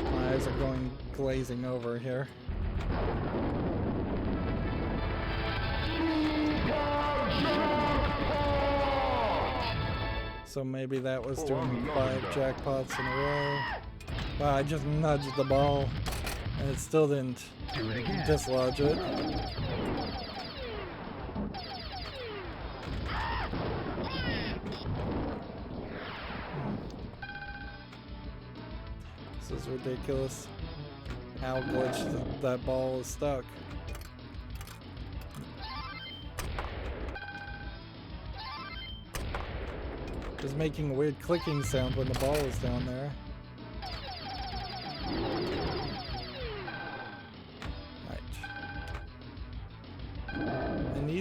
My eyes are going glazing over here. So maybe that was doing 5 jackpots in a row. Wow, I just nudged the ball and it still didn't Do it again. dislodge it. This is ridiculous. How glitched that ball is stuck. Just making a weird clicking sound when the ball is down there.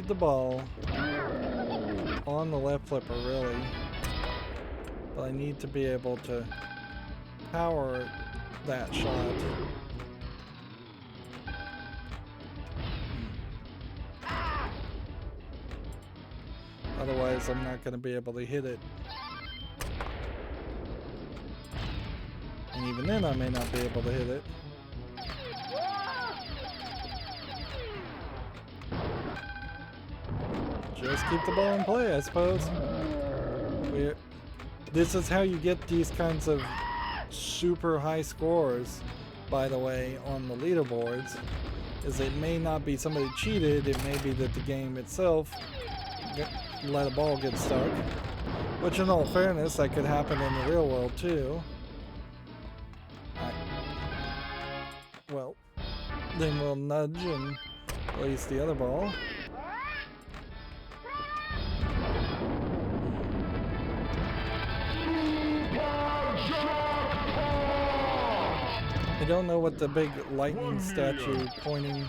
need the ball on the left flipper, really. But I need to be able to power that shot. Otherwise, I'm not going to be able to hit it. And even then, I may not be able to hit it. Just keep the ball in play, I suppose. This is how you get these kinds of super high scores, by the way, on the leaderboards. Is it may not be somebody cheated, it may be that the game itself let a ball get stuck. Which, in all fairness, that could happen in the real world too. Well, then we'll nudge and release the other ball. I don't know what the big lightning statue pointing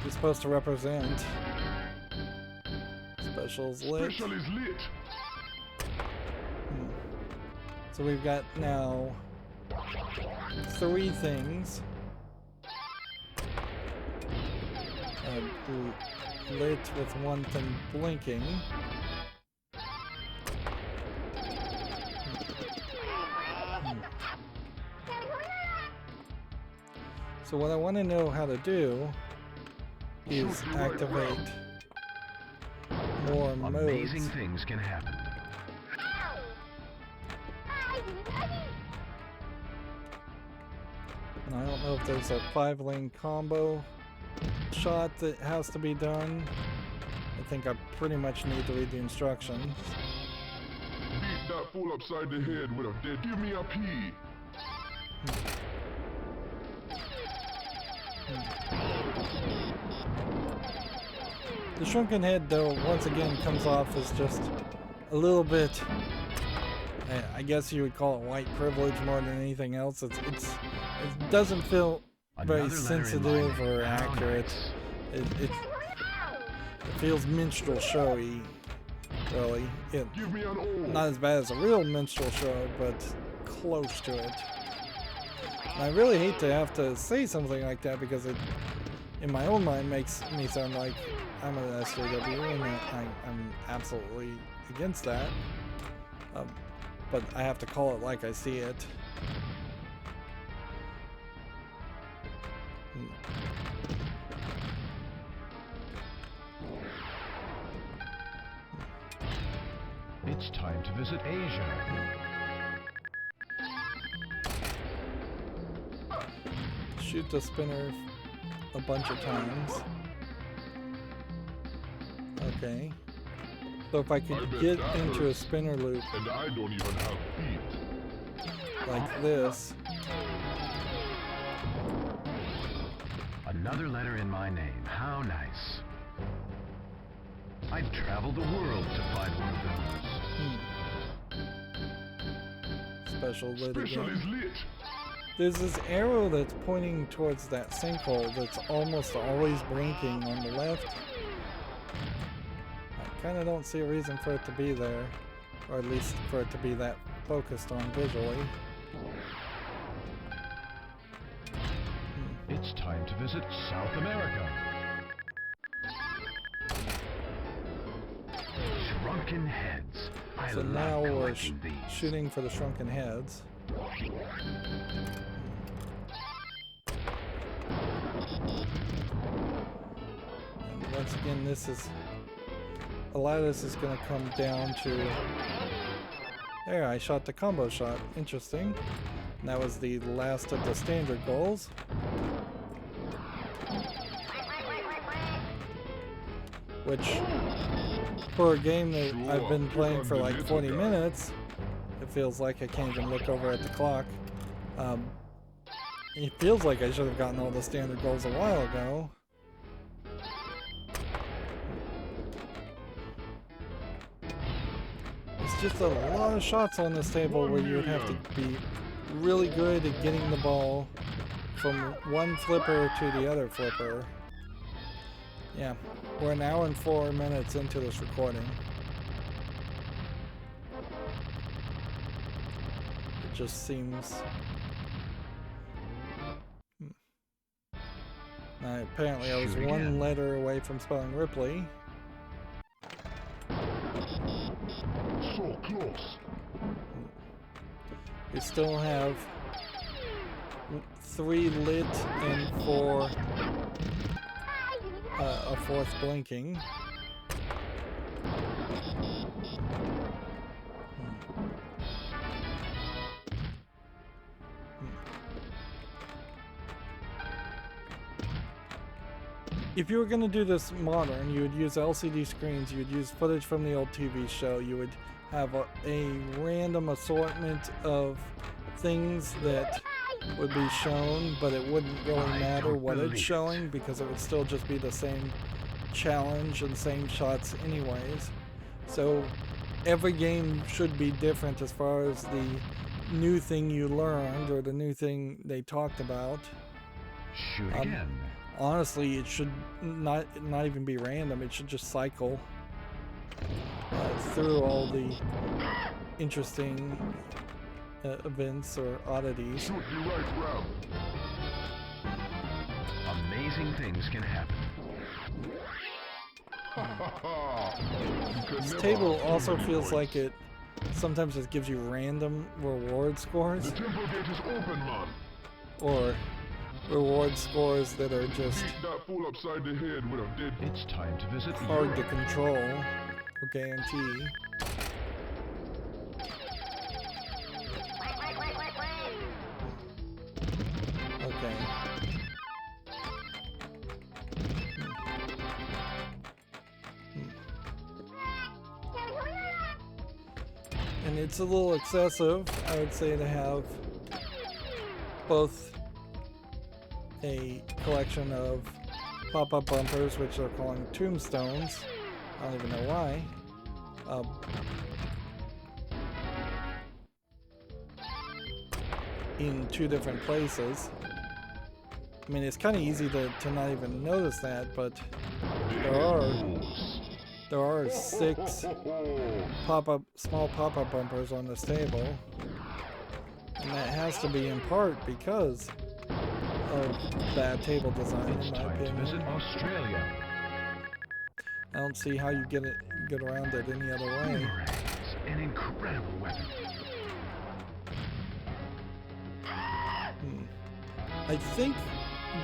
is supposed to represent. Special's lit. Special is lit. So we've got now 3 things. Lit with one thing blinking. So what I want to know how to do is activate more modes. Amazing things can happen. And I don't know if there's a 5-lane combo shot that has to be done. I think I pretty much need to read the instructions. Beat that fool upside the head with a dead. Give me a P. The shrunken head, though, once again comes off as just a little bit, I guess you would call it white privilege more than anything else. It doesn't feel very sensitive or accurate. It feels minstrel showy, really. Give me an O. Not as bad as a real minstrel show, but close to it. And I really hate to have to say something like that because it, in my own mind, makes me sound like I'm an SJW, and I'm absolutely against that. But I have to call it like I see it. It's time to visit Asia. Shoot the spinner a bunch of times. Okay. So if I could get into a spinner loop And I don't even have feet. like this. Another letter in my name. How nice. I'd travel the world to find one of those. Special lit Special again. is lit. There's this arrow that's pointing towards that sinkhole that's almost always blinking on the left. I kind of don't see a reason for it to be there, or at least for it to be that focused on visually. It's time to visit South America. Shrunken heads. I So now love we're collecting these. shooting for the shrunken heads. And once again, this is a lot of this is going to come down to there. I shot the combo shot. Interesting. And that was the last of the standard goals. Which, for a game that I've been playing for like 40 minutes, it feels like I can't even look over at the clock. It feels like I should have gotten all the standard goals a while ago. It's just a lot of shots on this table where you would have to be really good at getting the ball from one flipper to the other flipper. Yeah, we're an hour and 4 minutes into this recording. It just seems... apparently I was one letter away from spelling Ripley. So close. We still have 3 lit and 4, a 4th blinking. If you were going to do this modern, you would use LCD screens, you would use footage from the old TV show, you would have a random assortment of things that would be shown, but it wouldn't really matter what it's showing because it would still just be the same challenge and same shots anyways. So every game should be different as far as the new thing you learned or the new thing they talked about. Shoot again. Honestly, it should not even be random. It should just cycle through all the interesting events or oddities. Shoot the right round. Amazing things can happen. This table also feels like it sometimes it gives you random reward scores. The temple gate is open, man. Or reward scores that are just Beat that fool upside the head with a dead. It's time to visit hard to control or guarantee. Okay. And it's a little excessive, I would say, to have both a collection of pop-up bumpers, which they're calling tombstones. I don't even know why. In 2 different places. I mean, it's kind of easy to not even notice that, but there are 6 small pop-up bumpers on this table, and that has to be in part because of bad table design, in my opinion. Visit Australia. I don't see how you get around it any other way. Boomerangs, an incredible weapon. I think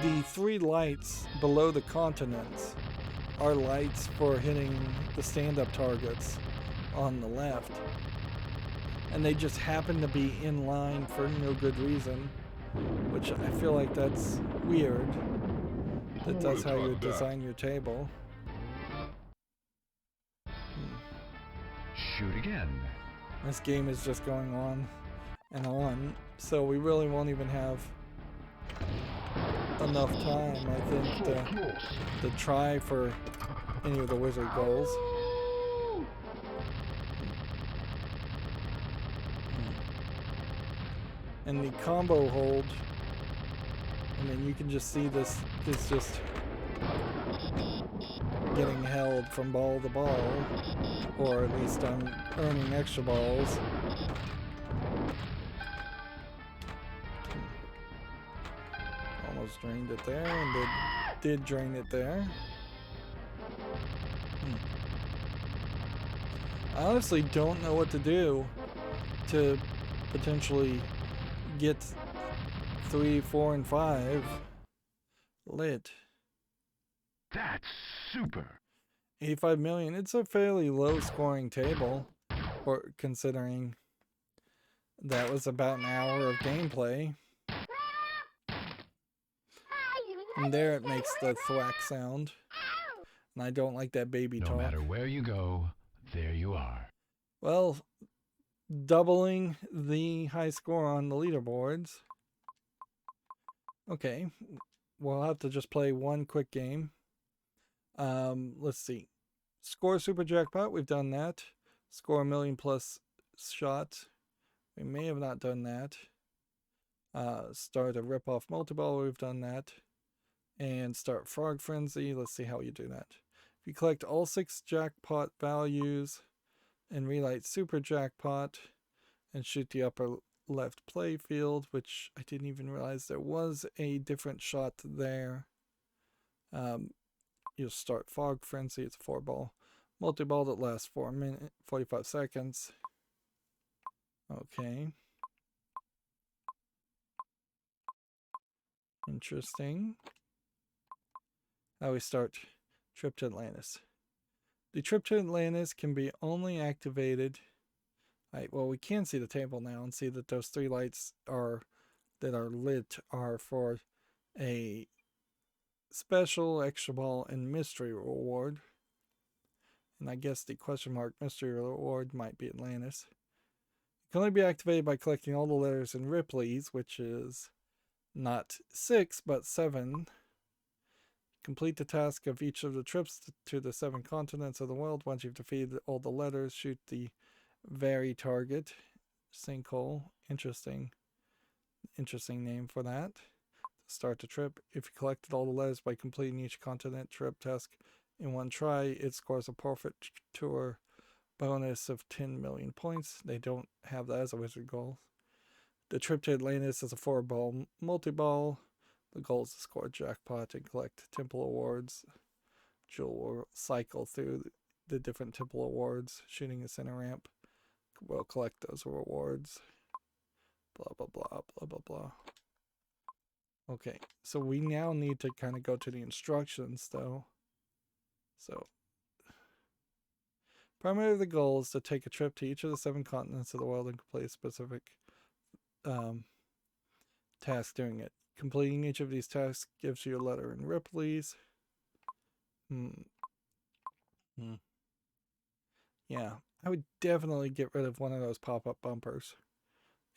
the 3 lights below the continents are lights for hitting the stand-up targets on the left. And they just happen to be in line for no good reason, which I feel like that's weird. That's how you would design your table. Shoot again. This game is just going on and on, so we really won't even have enough time, I think, to try for any of the wizard goals. And the combo hold, I mean, you can just see this is just getting held from ball to ball, or at least I'm earning extra balls. Almost drained it there, and did drain it there. I honestly don't know what to do to potentially get 3, 4, and 5 lit. That's super. 85 million. It's a fairly low scoring table, or considering that was about an hour of gameplay. And there it makes the thwack sound. And I don't like that baby talk. No matter where you go, there you are. Well, doubling the high score on the leaderboards. Okay, we'll have to just play one quick game. Let's see. Score Super Jackpot, we've done that. Score 1 million plus shots. We may have not done that. Start a rip-off multi-ball, we've done that. and start Frog Frenzy. Let's see how you do that. If you collect all 6 jackpot values and relight Super Jackpot and shoot the upper left play field, which I didn't even realize there was a different shot there. You'll start Fog Frenzy. It's a 4-ball multi-ball that lasts 45 seconds. Okay. Interesting. Now we start Trip to Atlantis. The Trip to Atlantis can be only activated. Well, we can see the table now and see that those 3 lights that are lit are for a special, extra ball, and mystery reward. And I guess the question mark mystery reward might be Atlantis. It can only be activated by collecting all the letters in Ripley's, which is not 6, but 7. Complete the task of each of the trips to the 7 continents of the world. Once you've defeated all the letters, shoot the very target. Sinkhole. Interesting name for that. Start the trip. If you collected all the letters by completing each continent trip task in one try, it scores a perfect tour bonus of 10 million points. They don't have that as a wizard goal. The trip to Atlantis is a 4-ball multi-ball. The goal is to score a jackpot and collect temple awards. Jewel will cycle through the different temple awards, shooting a center ramp. We'll collect those rewards. Blah, blah, blah, blah, blah, blah. Okay, so we now need to kind of go to the instructions, though. So, primarily the goal is to take a trip to each of the 7 continents of the world and complete a specific task doing it. Completing each of these tasks gives you a letter in Ripley's. Yeah, I would definitely get rid of one of those pop-up bumpers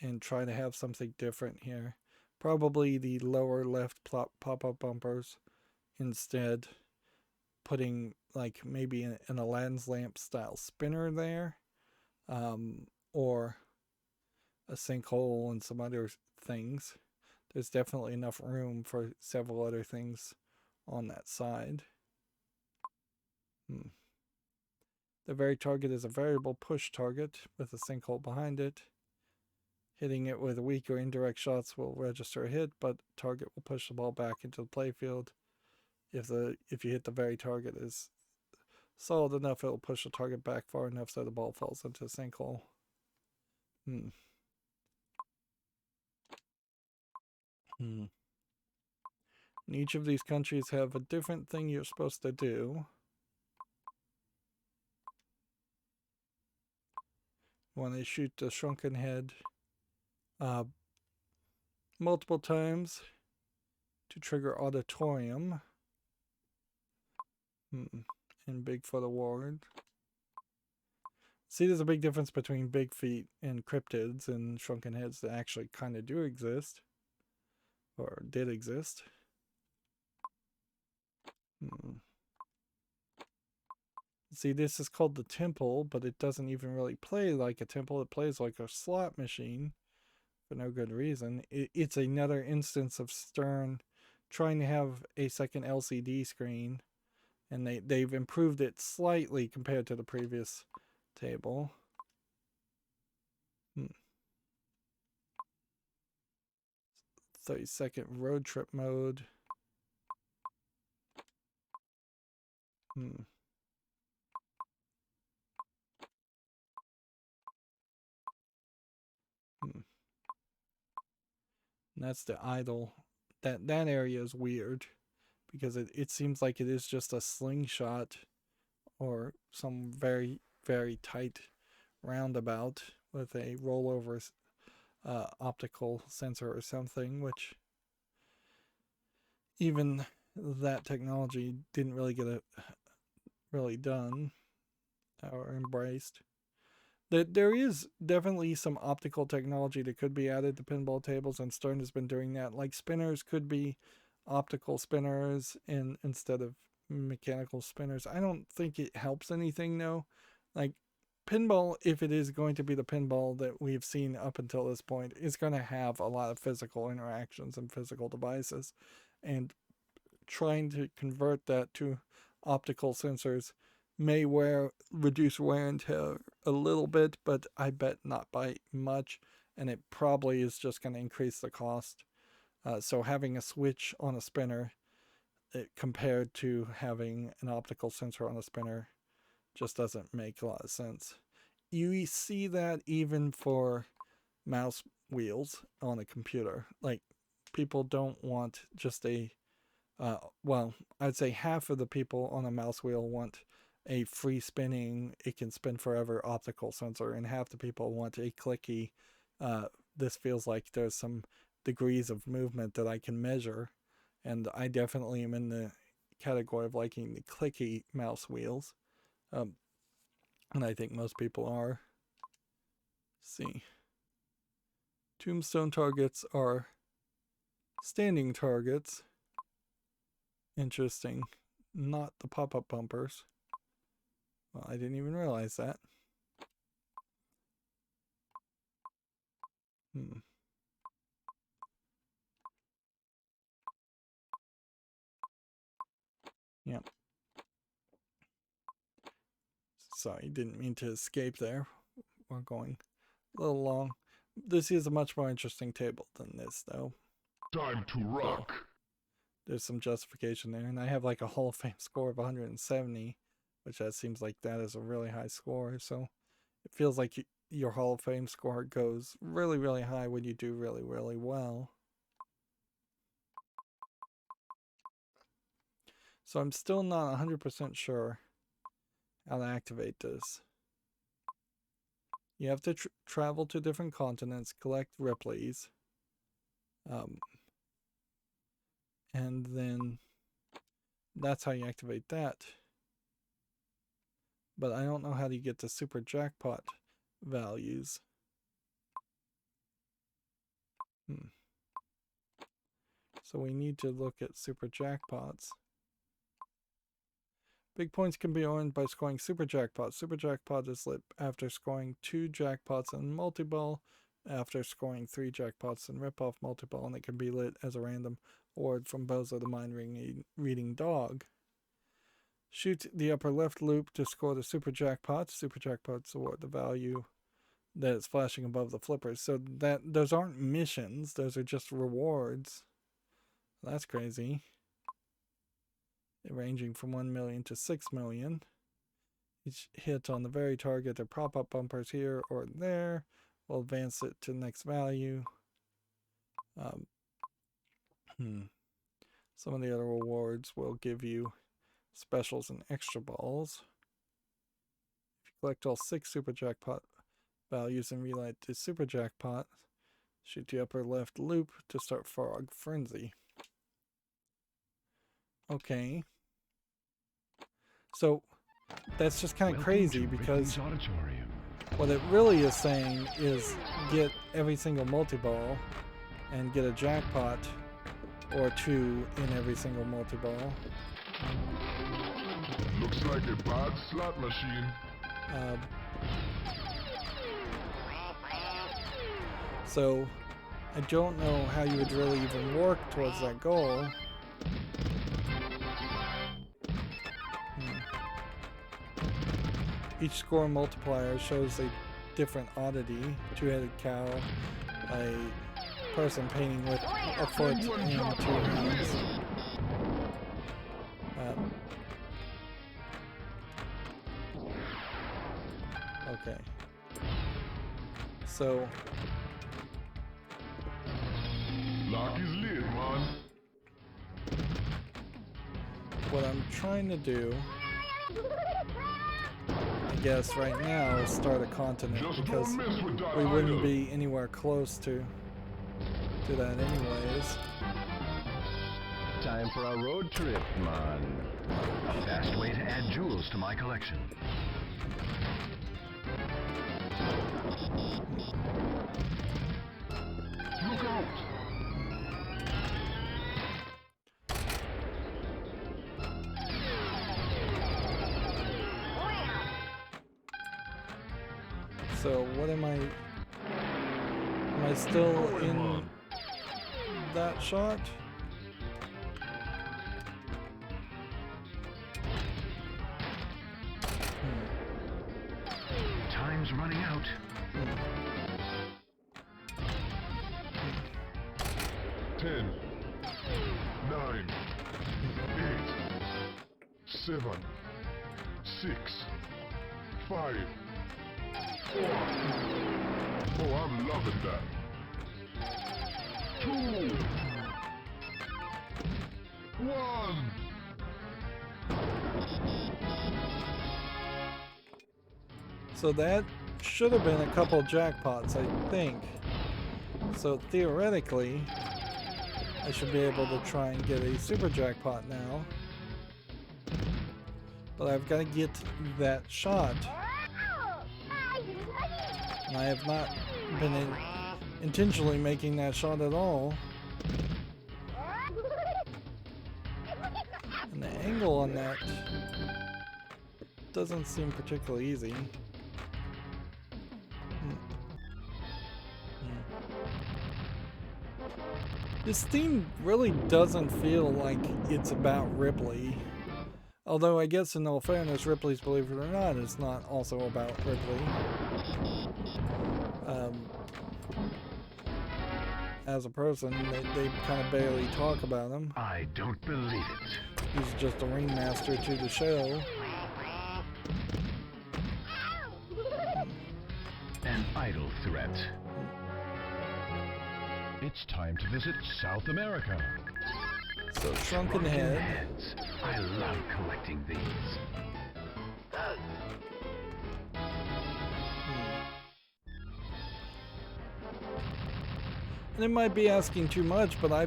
and try to have something different here. Probably the lower left pop-up bumpers instead. Putting like maybe an Aladdin's lamp style spinner there, or a sinkhole and some other things. There's definitely enough room for several other things on that side. The very target is a variable push target with a sinkhole behind it. Hitting it with weak or indirect shots will register a hit, but target will push the ball back into the playfield. If you hit the very target is solid enough, it'll push the target back far enough so the ball falls into a sinkhole. And each of these countries have a different thing you're supposed to do. You want to shoot the shrunken head multiple times to trigger auditorium. And Bigfoot award. See, there's a big difference between big feet and cryptids and shrunken heads that actually kind of do exist. Or did exist. See, this is called the temple, but it doesn't even really play like a temple. It plays like a slot machine for no good reason. It's another instance of Stern trying to have a second LCD screen. And they've improved it slightly compared to the previous table. 30-second road trip mode. And that's the idle. That area is weird. Because it seems like it is just a slingshot or some very, very tight roundabout with a rollover optical sensor or something, which even that technology didn't really get really done or embraced. There is definitely some optical technology that could be added to pinball tables, and Stern has been doing that. Like spinners could be optical spinners instead of mechanical spinners. I don't think it helps anything though. Like pinball, if it is going to be the pinball that we've seen up until this point, is going to have a lot of physical interactions and physical devices, and trying to convert that to optical sensors may reduce wear and tear a little bit, but I bet not by much, and it probably is just going to increase the cost. So having a switch on a spinner compared to having an optical sensor on a spinner just doesn't make a lot of sense. You see that even for mouse wheels on a computer. Like, people don't want just a well, I'd say half of the people on a mouse wheel want a free spinning, it can spin forever optical sensor, and half the people want a clicky, this feels like there's some degrees of movement that I can measure, and I definitely am in the category of liking the clicky mouse wheels, and I think most people are. Let's see. Tombstone targets are standing targets. Interesting. Not the pop-up bumpers. Well, I didn't even realize that. Yep. Sorry, didn't mean to escape there. We're going a little long. This is a much more interesting table than this, though. Time to rock. So, there's some justification there, and I have like a Hall of Fame score of 170, which that seems like that is a really high score. So it feels like your Hall of Fame score goes really, really high when you do really, really well. So I'm still not 100% sure how to activate this. You have to travel to different continents, collect Ripley's, and then that's how you activate that. But I don't know how to get the super jackpot values. So we need to look at super jackpots. Big points can be earned by scoring super jackpots. Super jackpot is lit after scoring 2 jackpots in multi-ball, after scoring 3 jackpots in rip-off multi-ball, and it can be lit as a random award from Bozo the mind-reading dog. Shoot the upper left loop to score the super jackpots. Super jackpots award the value that is flashing above the flippers. So those aren't missions, those are just rewards. That's crazy. Ranging from 1 million to 6 million. Each hit on the very target of pop-up bumpers here or there will advance it to the next value. Some of the other rewards will give you specials and extra balls. If you collect all 6 super jackpot values and relight the super jackpot, shoot the upper left loop to start Frog Frenzy. Okay. So that's just kind of crazy, because what it really is saying is get every single multi-ball and get a jackpot or 2 in every single multi-ball. Looks like a bad slot machine. So I don't know how you would really even work towards that goal. Each score multiplier shows a different oddity. 2-headed cow, a person painting with a foot and 2 hands. Okay. So Lock is lit, man. What I'm trying to do, I guess right now, is start a continent, because we wouldn't be anywhere close to that anyways. Time for a road trip, man. A fast way to add jewels to my collection. Look out! So what am I still in that shot? 10, 9, 8, 7, 6, 5, 4. Oh, I'm loving that. 2, 1. So that should have been a couple jackpots, I think. So theoretically, I should be able to try and get a super jackpot now. But I've got to get that shot. And I have not been intentionally making that shot at all. And the angle on that doesn't seem particularly easy. This theme really doesn't feel like it's about Ripley. Although I guess in all fairness, Ripley's Believe It or Not is not also about Ripley. As a person, they kind of barely talk about him. I don't believe it. He's just a ringmaster to the show. An idle threat. It's time to visit South America. So Shrunken Head. Heads. I love collecting these. And it might be asking too much, but I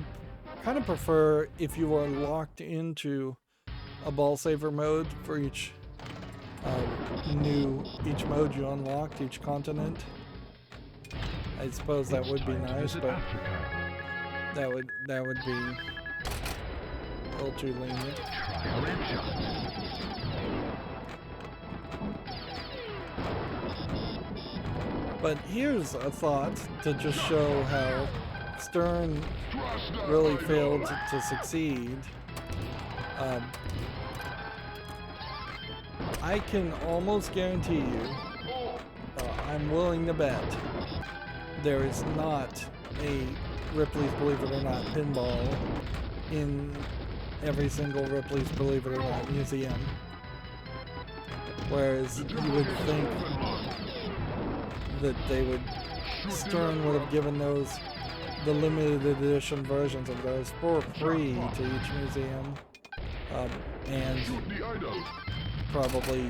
kind of prefer if you are locked into a ball saver mode for each each mode you unlocked, each continent. I suppose that would be nice, but that would be a little too lenient. Try a ramp shot. But here's a thought to just show how Stern really failed to succeed. I can almost guarantee you, I'm willing to bet, there is not a Ripley's Believe It or Not pinball in every single Ripley's Believe It or Not museum. Whereas you would think that Stern would have given those, the limited edition versions of those for free to each museum. And probably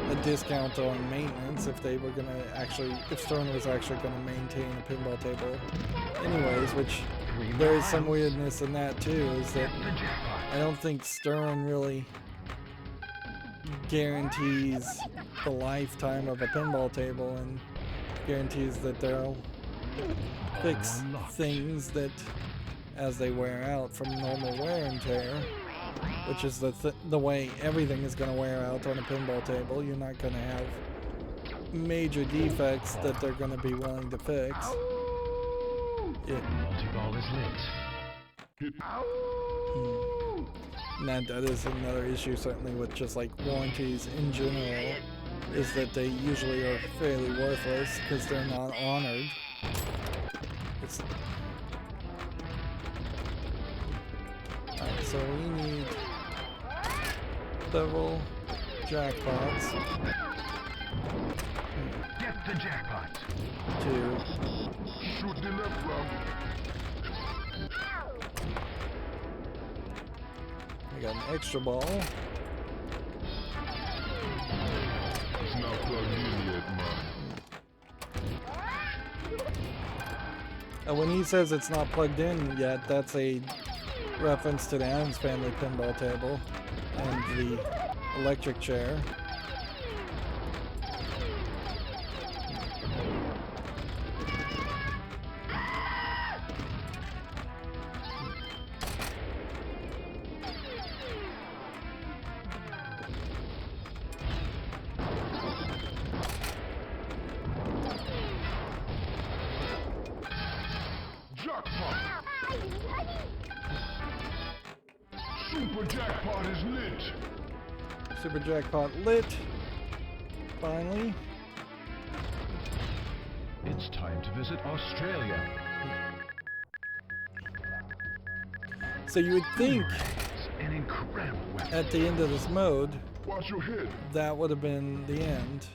a discount on maintenance if they were gonna if Stern was actually gonna maintain a pinball table. Anyways, which there is some weirdness in that too, is that I don't think Stern really guarantees the lifetime of a pinball table and guarantees that they'll fix things that as they wear out from normal wear and tear, which is the way everything is going to wear out on a pinball table. You're not going to have major defects that they're going to be willing to fix. Multi-ball is lit. And that is another issue certainly with just like warranties in general, is that they usually are fairly worthless because they're not honored. Alright, so we need several jackpots. Get the jackpot. To Shoot the left round. I got an extra ball. It's not plugged in yet, man. When he says it's not plugged in yet, that's a reference to the Adams Family pinball table and the electric chair. Super jackpot is lit. Super jackpot lit. Finally. It's time to visit Australia. So you would think An incredible weapon. at the end of this mode, Watch your head. that would have been the end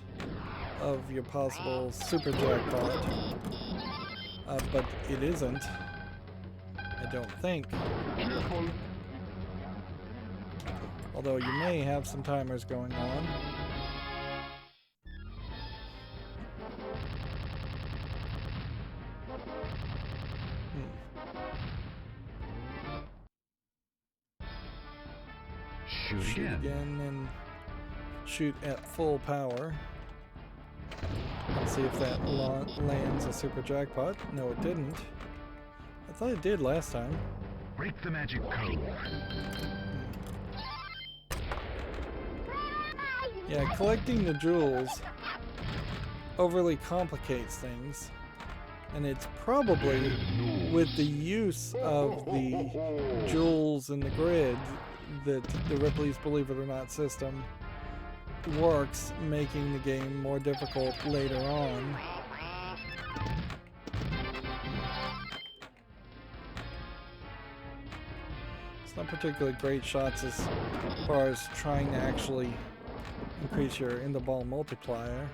of your possible super jackpot. But it isn't. I don't think. Careful. Although you may have some timers going on. Shoot Shoot again. again and shoot at full power. Let's see if that lands a super jackpot. No, it didn't. I thought it did last time. Break the magic code. Yeah, collecting the jewels overly complicates things. And it's probably with the use of the jewels in the grid that the Ripley's Believe It or Not system works, making the game more difficult later on. It's not particularly great shots as far as trying to actually increase your in-the-ball multiplier.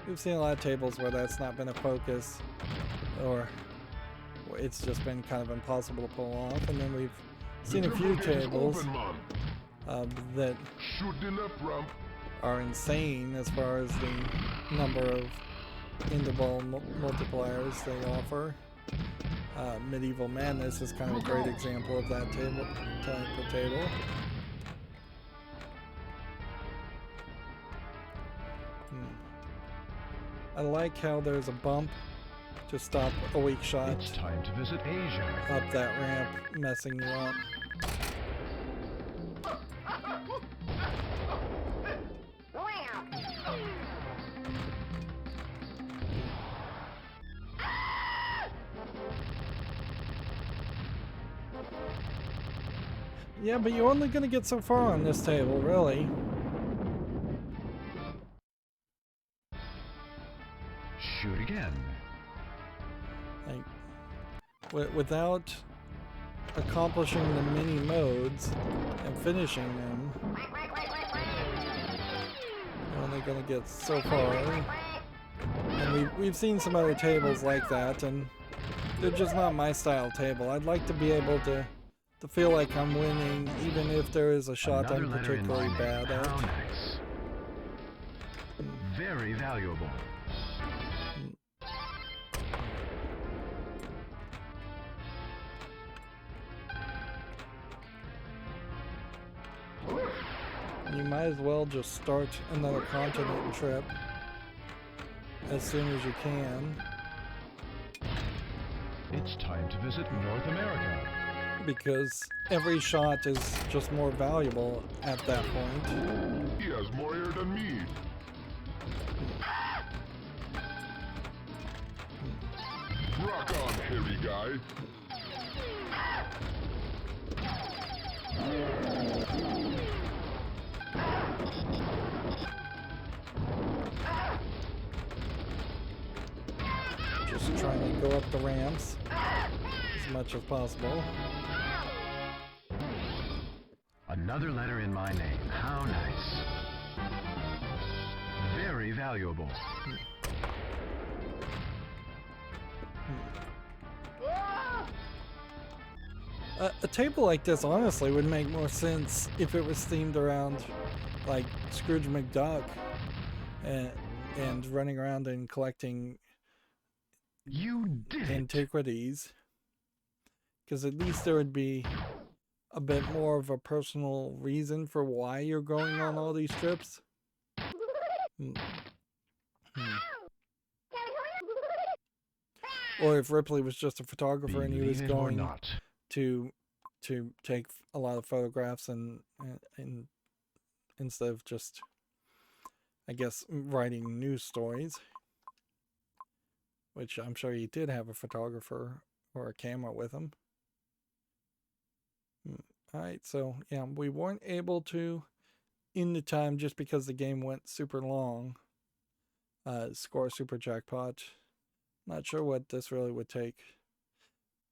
We've seen a lot of tables where that's not been a focus, or it's just been kind of impossible to pull off, and then we've seen a few tables that Shoot the left ramp. are insane as far as the number of in-the-ball multipliers they offer. Medieval Madness is kind of a great example of that type of table. I like how there's a bump to stop a weak shot It's time to visit Asia. up that ramp, messing you up. Yeah, but you're only gonna get so far on this table, really. Shoot again. Like, without accomplishing the mini modes and finishing them, you're only gonna get so far. And we've seen some other tables like that, and they're just not my style table. I'd like to be able to feel like I'm winning, even if there is a shot Another I'm letter in my particularly name. bad How at. nice. Very valuable. You might as well just start another continent trip as soon as you can, It's time to visit North America. because every shot is just more valuable at that point. He has more air than me. Rock on, hairy guy. Just trying to go up the ramps as much as possible. Another letter in my name. How nice. Very valuable. A table like this, honestly, would make more sense if it was themed around, like, Scrooge McDuck and running around and collecting You did it. antiquities. Because at least there would be a bit more of a personal reason for why you're going on all these trips. Or if Ripley was just a photographer and he was Believe it or going not. to take a lot of photographs and instead of just, I guess, writing news stories, which I'm sure he did have a photographer or a camera with him. All right, so yeah, we weren't able to, in the time, just because the game went super long, score a super jackpot. Not sure what this really would take.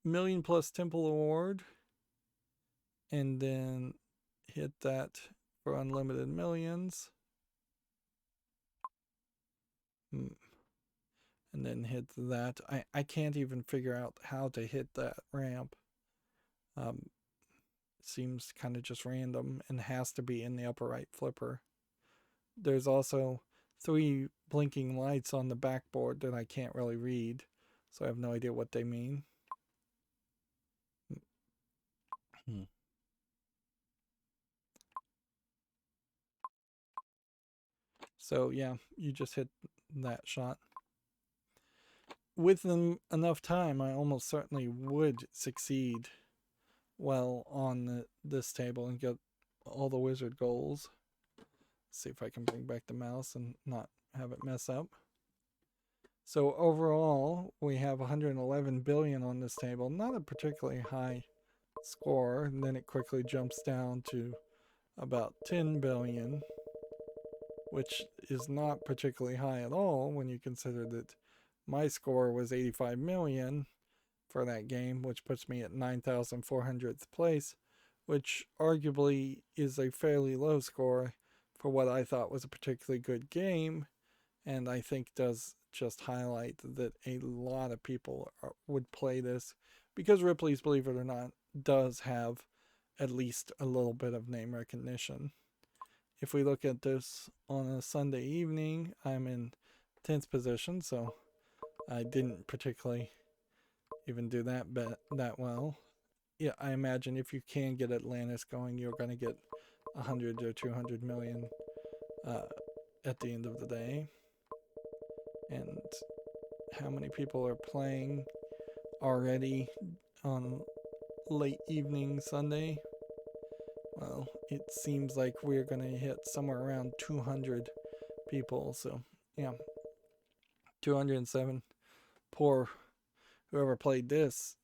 $1 million+ Temple Award. and then hit that for unlimited millions. And then hit that. I can't even figure out how to hit that ramp. Seems kind of just random and has to be in the upper right flipper. There's also 3 blinking lights on the backboard that I can't really read, so I have no idea what they mean. So yeah, you just hit that shot. With enough time, I almost certainly would succeed well on this table and get all the wizard goals. See if I can bring back the mouse and not have it mess up. So overall, we have 111 billion on this table. Not a particularly high score, and then it quickly jumps down to about 10 billion, which is not particularly high at all when you consider that my score was 85 million for that game, which puts me at 9,400th place, which arguably is a fairly low score for what I thought was a particularly good game, and I think does just highlight that a lot of people would play this, because Ripley's, believe it or not, does have at least a little bit of name recognition. If we look at this on a Sunday evening, I'm in 10th position, so I didn't particularly even do that well. Yeah, I imagine if you can get Atlantis going, you're going to get 100 or 200 million at the end of the day. And how many people are playing already on late evening Sunday? Well, it seems like we're going to hit somewhere around 200 people. So, yeah, 207. Poor whoever played this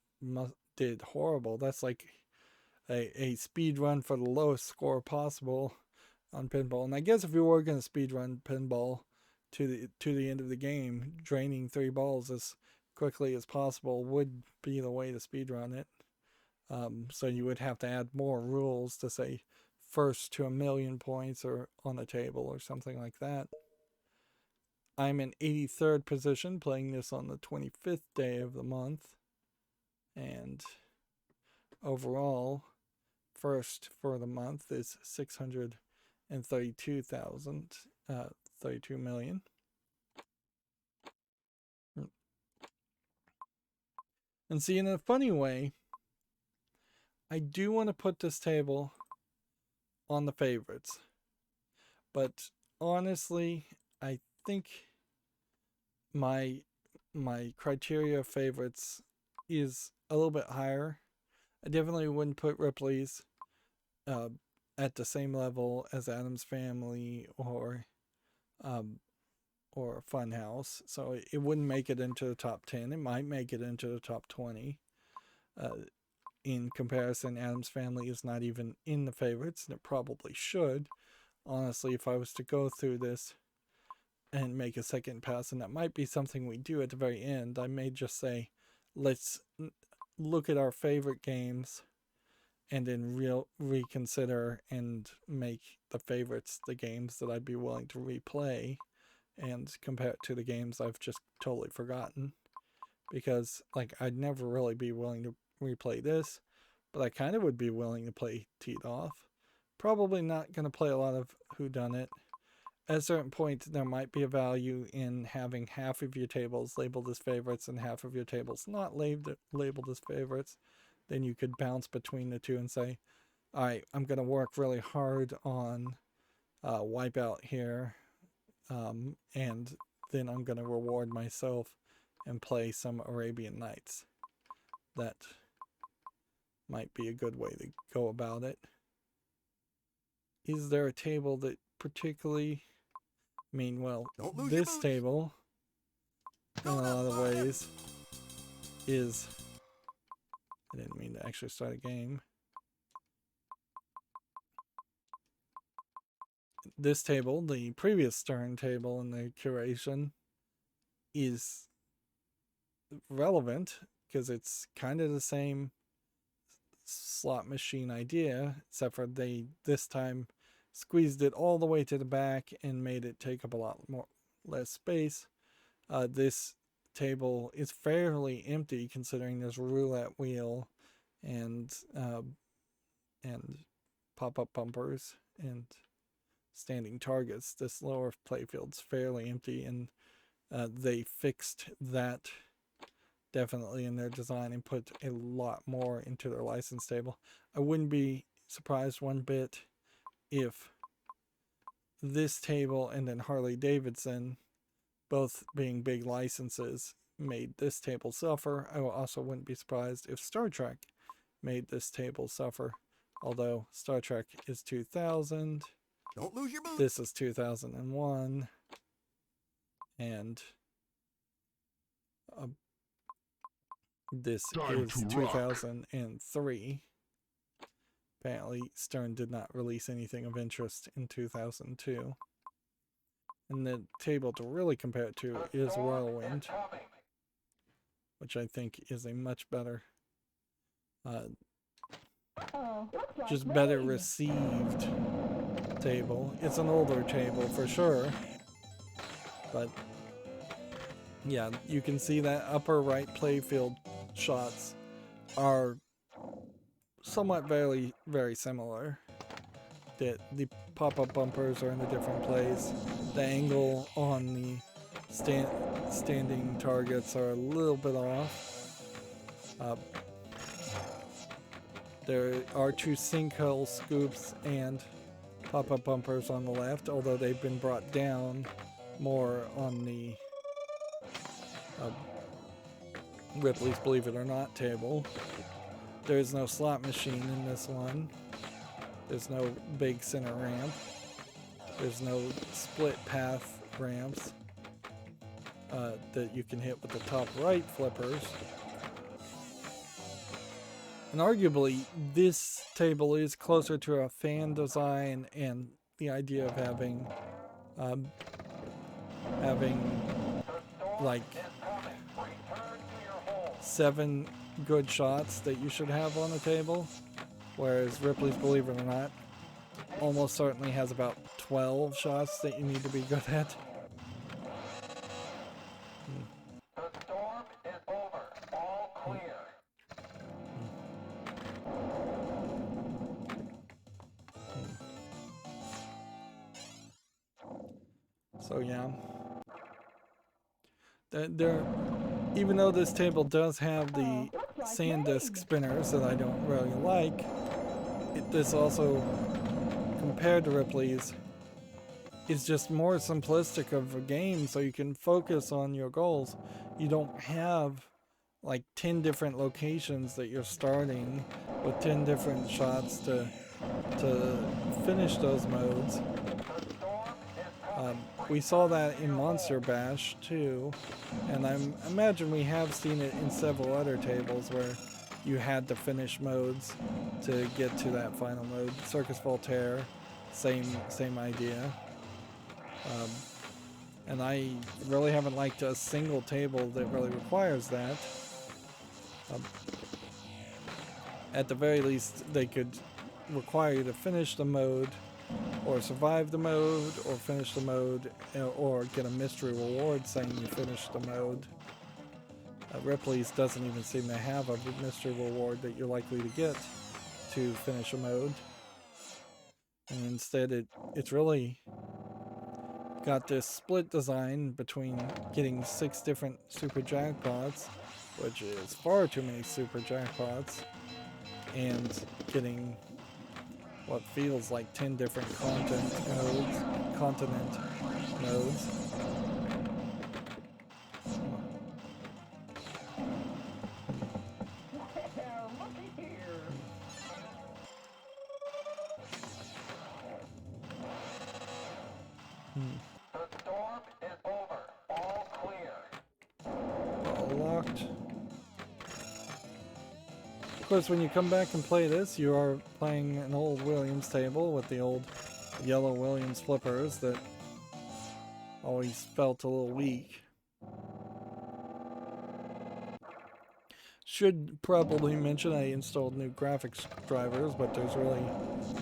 did horrible. That's like a speed run for the lowest score possible on pinball. And I guess if you were going to speed run pinball to the end of the game, draining 3 balls as quickly as possible would be the way to speed run it. So you would have to add more rules to say first to 1,000,000 points or on a table or something like that. I'm in 83rd position, playing this on the 25th day of the month. And overall, first for the month is 632,000, 32 million. And see, in a funny way, I do want to put this table on the favorites. But honestly, I think my criteria of favorites is a little bit higher. I definitely wouldn't put Ripley's at the same level as Addams Family or Funhouse, so it wouldn't make it into the top 10. It might make it into the top 20. In comparison, Addams Family is not even in the favorites, and it probably should. Honestly, if I was to go through this and make a second pass, and that might be something we do at the very end, I may just say, let's look at our favorite games and then reconsider and make the favorites the games that I'd be willing to replay and compare it to the games I've just totally forgotten. Because, like, I'd never really be willing to replay this, but I kind of would be willing to play Teed Off. Probably not going to play a lot of Whodunit. At a certain point, there might be a value in having half of your tables labeled as favorites and half of your tables not labeled as favorites. Then you could bounce between the two and say, all right, I'm going to work really hard on Wipeout here, and then I'm going to reward myself and play some Arabian Nights. That might be a good way to go about it. Is there a table that particularly... I mean, well, this table, in a lot of ways, is... I didn't mean to actually start a game. This table, the previous Stern table in the curation, is relevant because it's kind of the same slot machine idea, except for they this time squeezed it all the way to the back and made it take up a lot less space. This table is fairly empty considering there's a roulette wheel and pop-up bumpers and standing targets. This lower playfield's fairly empty, and they fixed that definitely in their design and put a lot more into their license table. I wouldn't be surprised one bit if this table and then Harley Davidson, both being big licenses, made this table suffer. I also wouldn't be surprised if Star Trek made this table suffer, although Star Trek is 2000. Don't lose your boots. This is 2001, and this Time is to rock. 2003. Apparently, Stern did not release anything of interest in 2002. And the table to really compare it to is Whirlwind, which I think is a much better, just better received table. It's an older table for sure, but yeah, you can see that upper right playfield shots are somewhat very similar. The pop-up bumpers are in a different place. The angle on the standing targets are a little bit off. There are two sinkhole scoops and pop-up bumpers on the left, although they've been brought down more on the Ripley's Believe It or Not table. There is no slot machine in this one. There's no big center ramp. There's no split path ramps that you can hit with the top right flippers. And arguably, this table is closer to a fan design and the idea of having like 7 good shots that you should have on a table, whereas Ripley's Believe It or Not almost certainly has about 12 shots that you need to be good at. The storm is over. All clear. So yeah, even though this table does have the SanDisk spinners that I don't really like, this also, compared to Ripley's, is just more simplistic of a game, so you can focus on your goals. You don't have like 10 different locations that you're starting with 10 different shots to finish those modes. We saw that in Monster Bash too, and I imagine we have seen it in several other tables where you had to finish modes to get to that final mode. Circus Voltaire, same idea. And I really haven't liked a single table that really requires that. At the very least, they could require you to finish the mode, or survive the mode, or finish the mode, or get a mystery reward saying you finished the mode. Ripley's doesn't even seem to have a mystery reward that you're likely to get to finish a mode. And instead it's really got this split design between getting 6 different super jackpots, which is far too many super jackpots, and getting what feels like 10 different continent nodes. The storm is over. All clear. All locked. Of course, when you come back and play this, you are playing an old Williams table with the old yellow Williams flippers that always felt a little weak. Should probably mention I installed new graphics drivers, but there's really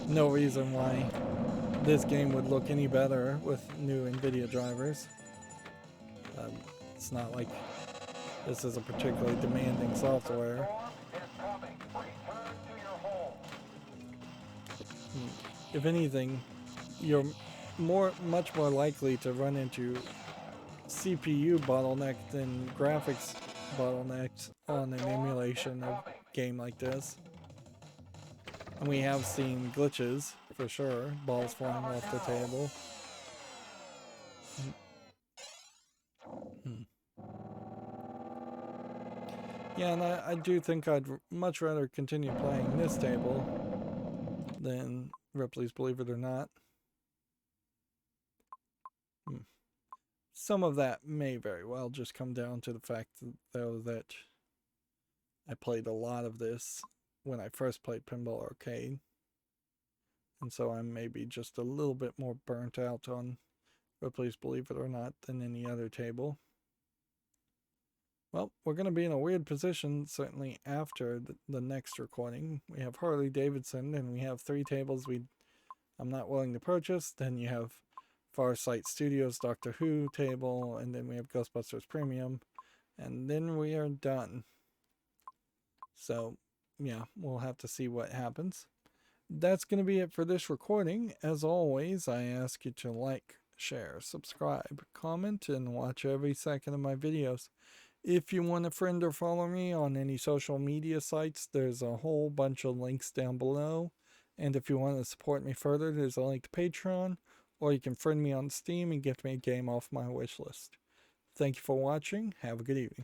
no reason why this game would look any better with new NVIDIA drivers. It's not like this is a particularly demanding software. If anything, you're much more likely to run into CPU bottleneck than graphics bottlenecks on an emulation of a game like this. And we have seen glitches, for sure. Balls flying off the table. Yeah, and I do think I'd much rather continue playing this table than Ripley's Believe It or Not. Some of that may very well just come down to the fact, though, that I played a lot of this when I first played Pinball Arcade. And so I'm maybe just a little bit more burnt out on Ripley's Believe It or Not than any other table. Well, we're going to be in a weird position, certainly after the next recording. We have Harley Davidson, and we have 3 tables I'm not willing to purchase. Then you have FarSight Studios Doctor Who table, and then we have Ghostbusters Premium, and then we are done. So, yeah, we'll have to see what happens. That's going to be it for this recording. As always, I ask you to like, share, subscribe, comment, and watch every second of my videos. If you want to friend or follow me on any social media sites, there's a whole bunch of links down below. And if you want to support me further, there's a link to Patreon, or you can friend me on Steam and gift me a game off my wish list. Thank you for watching. Have a good evening.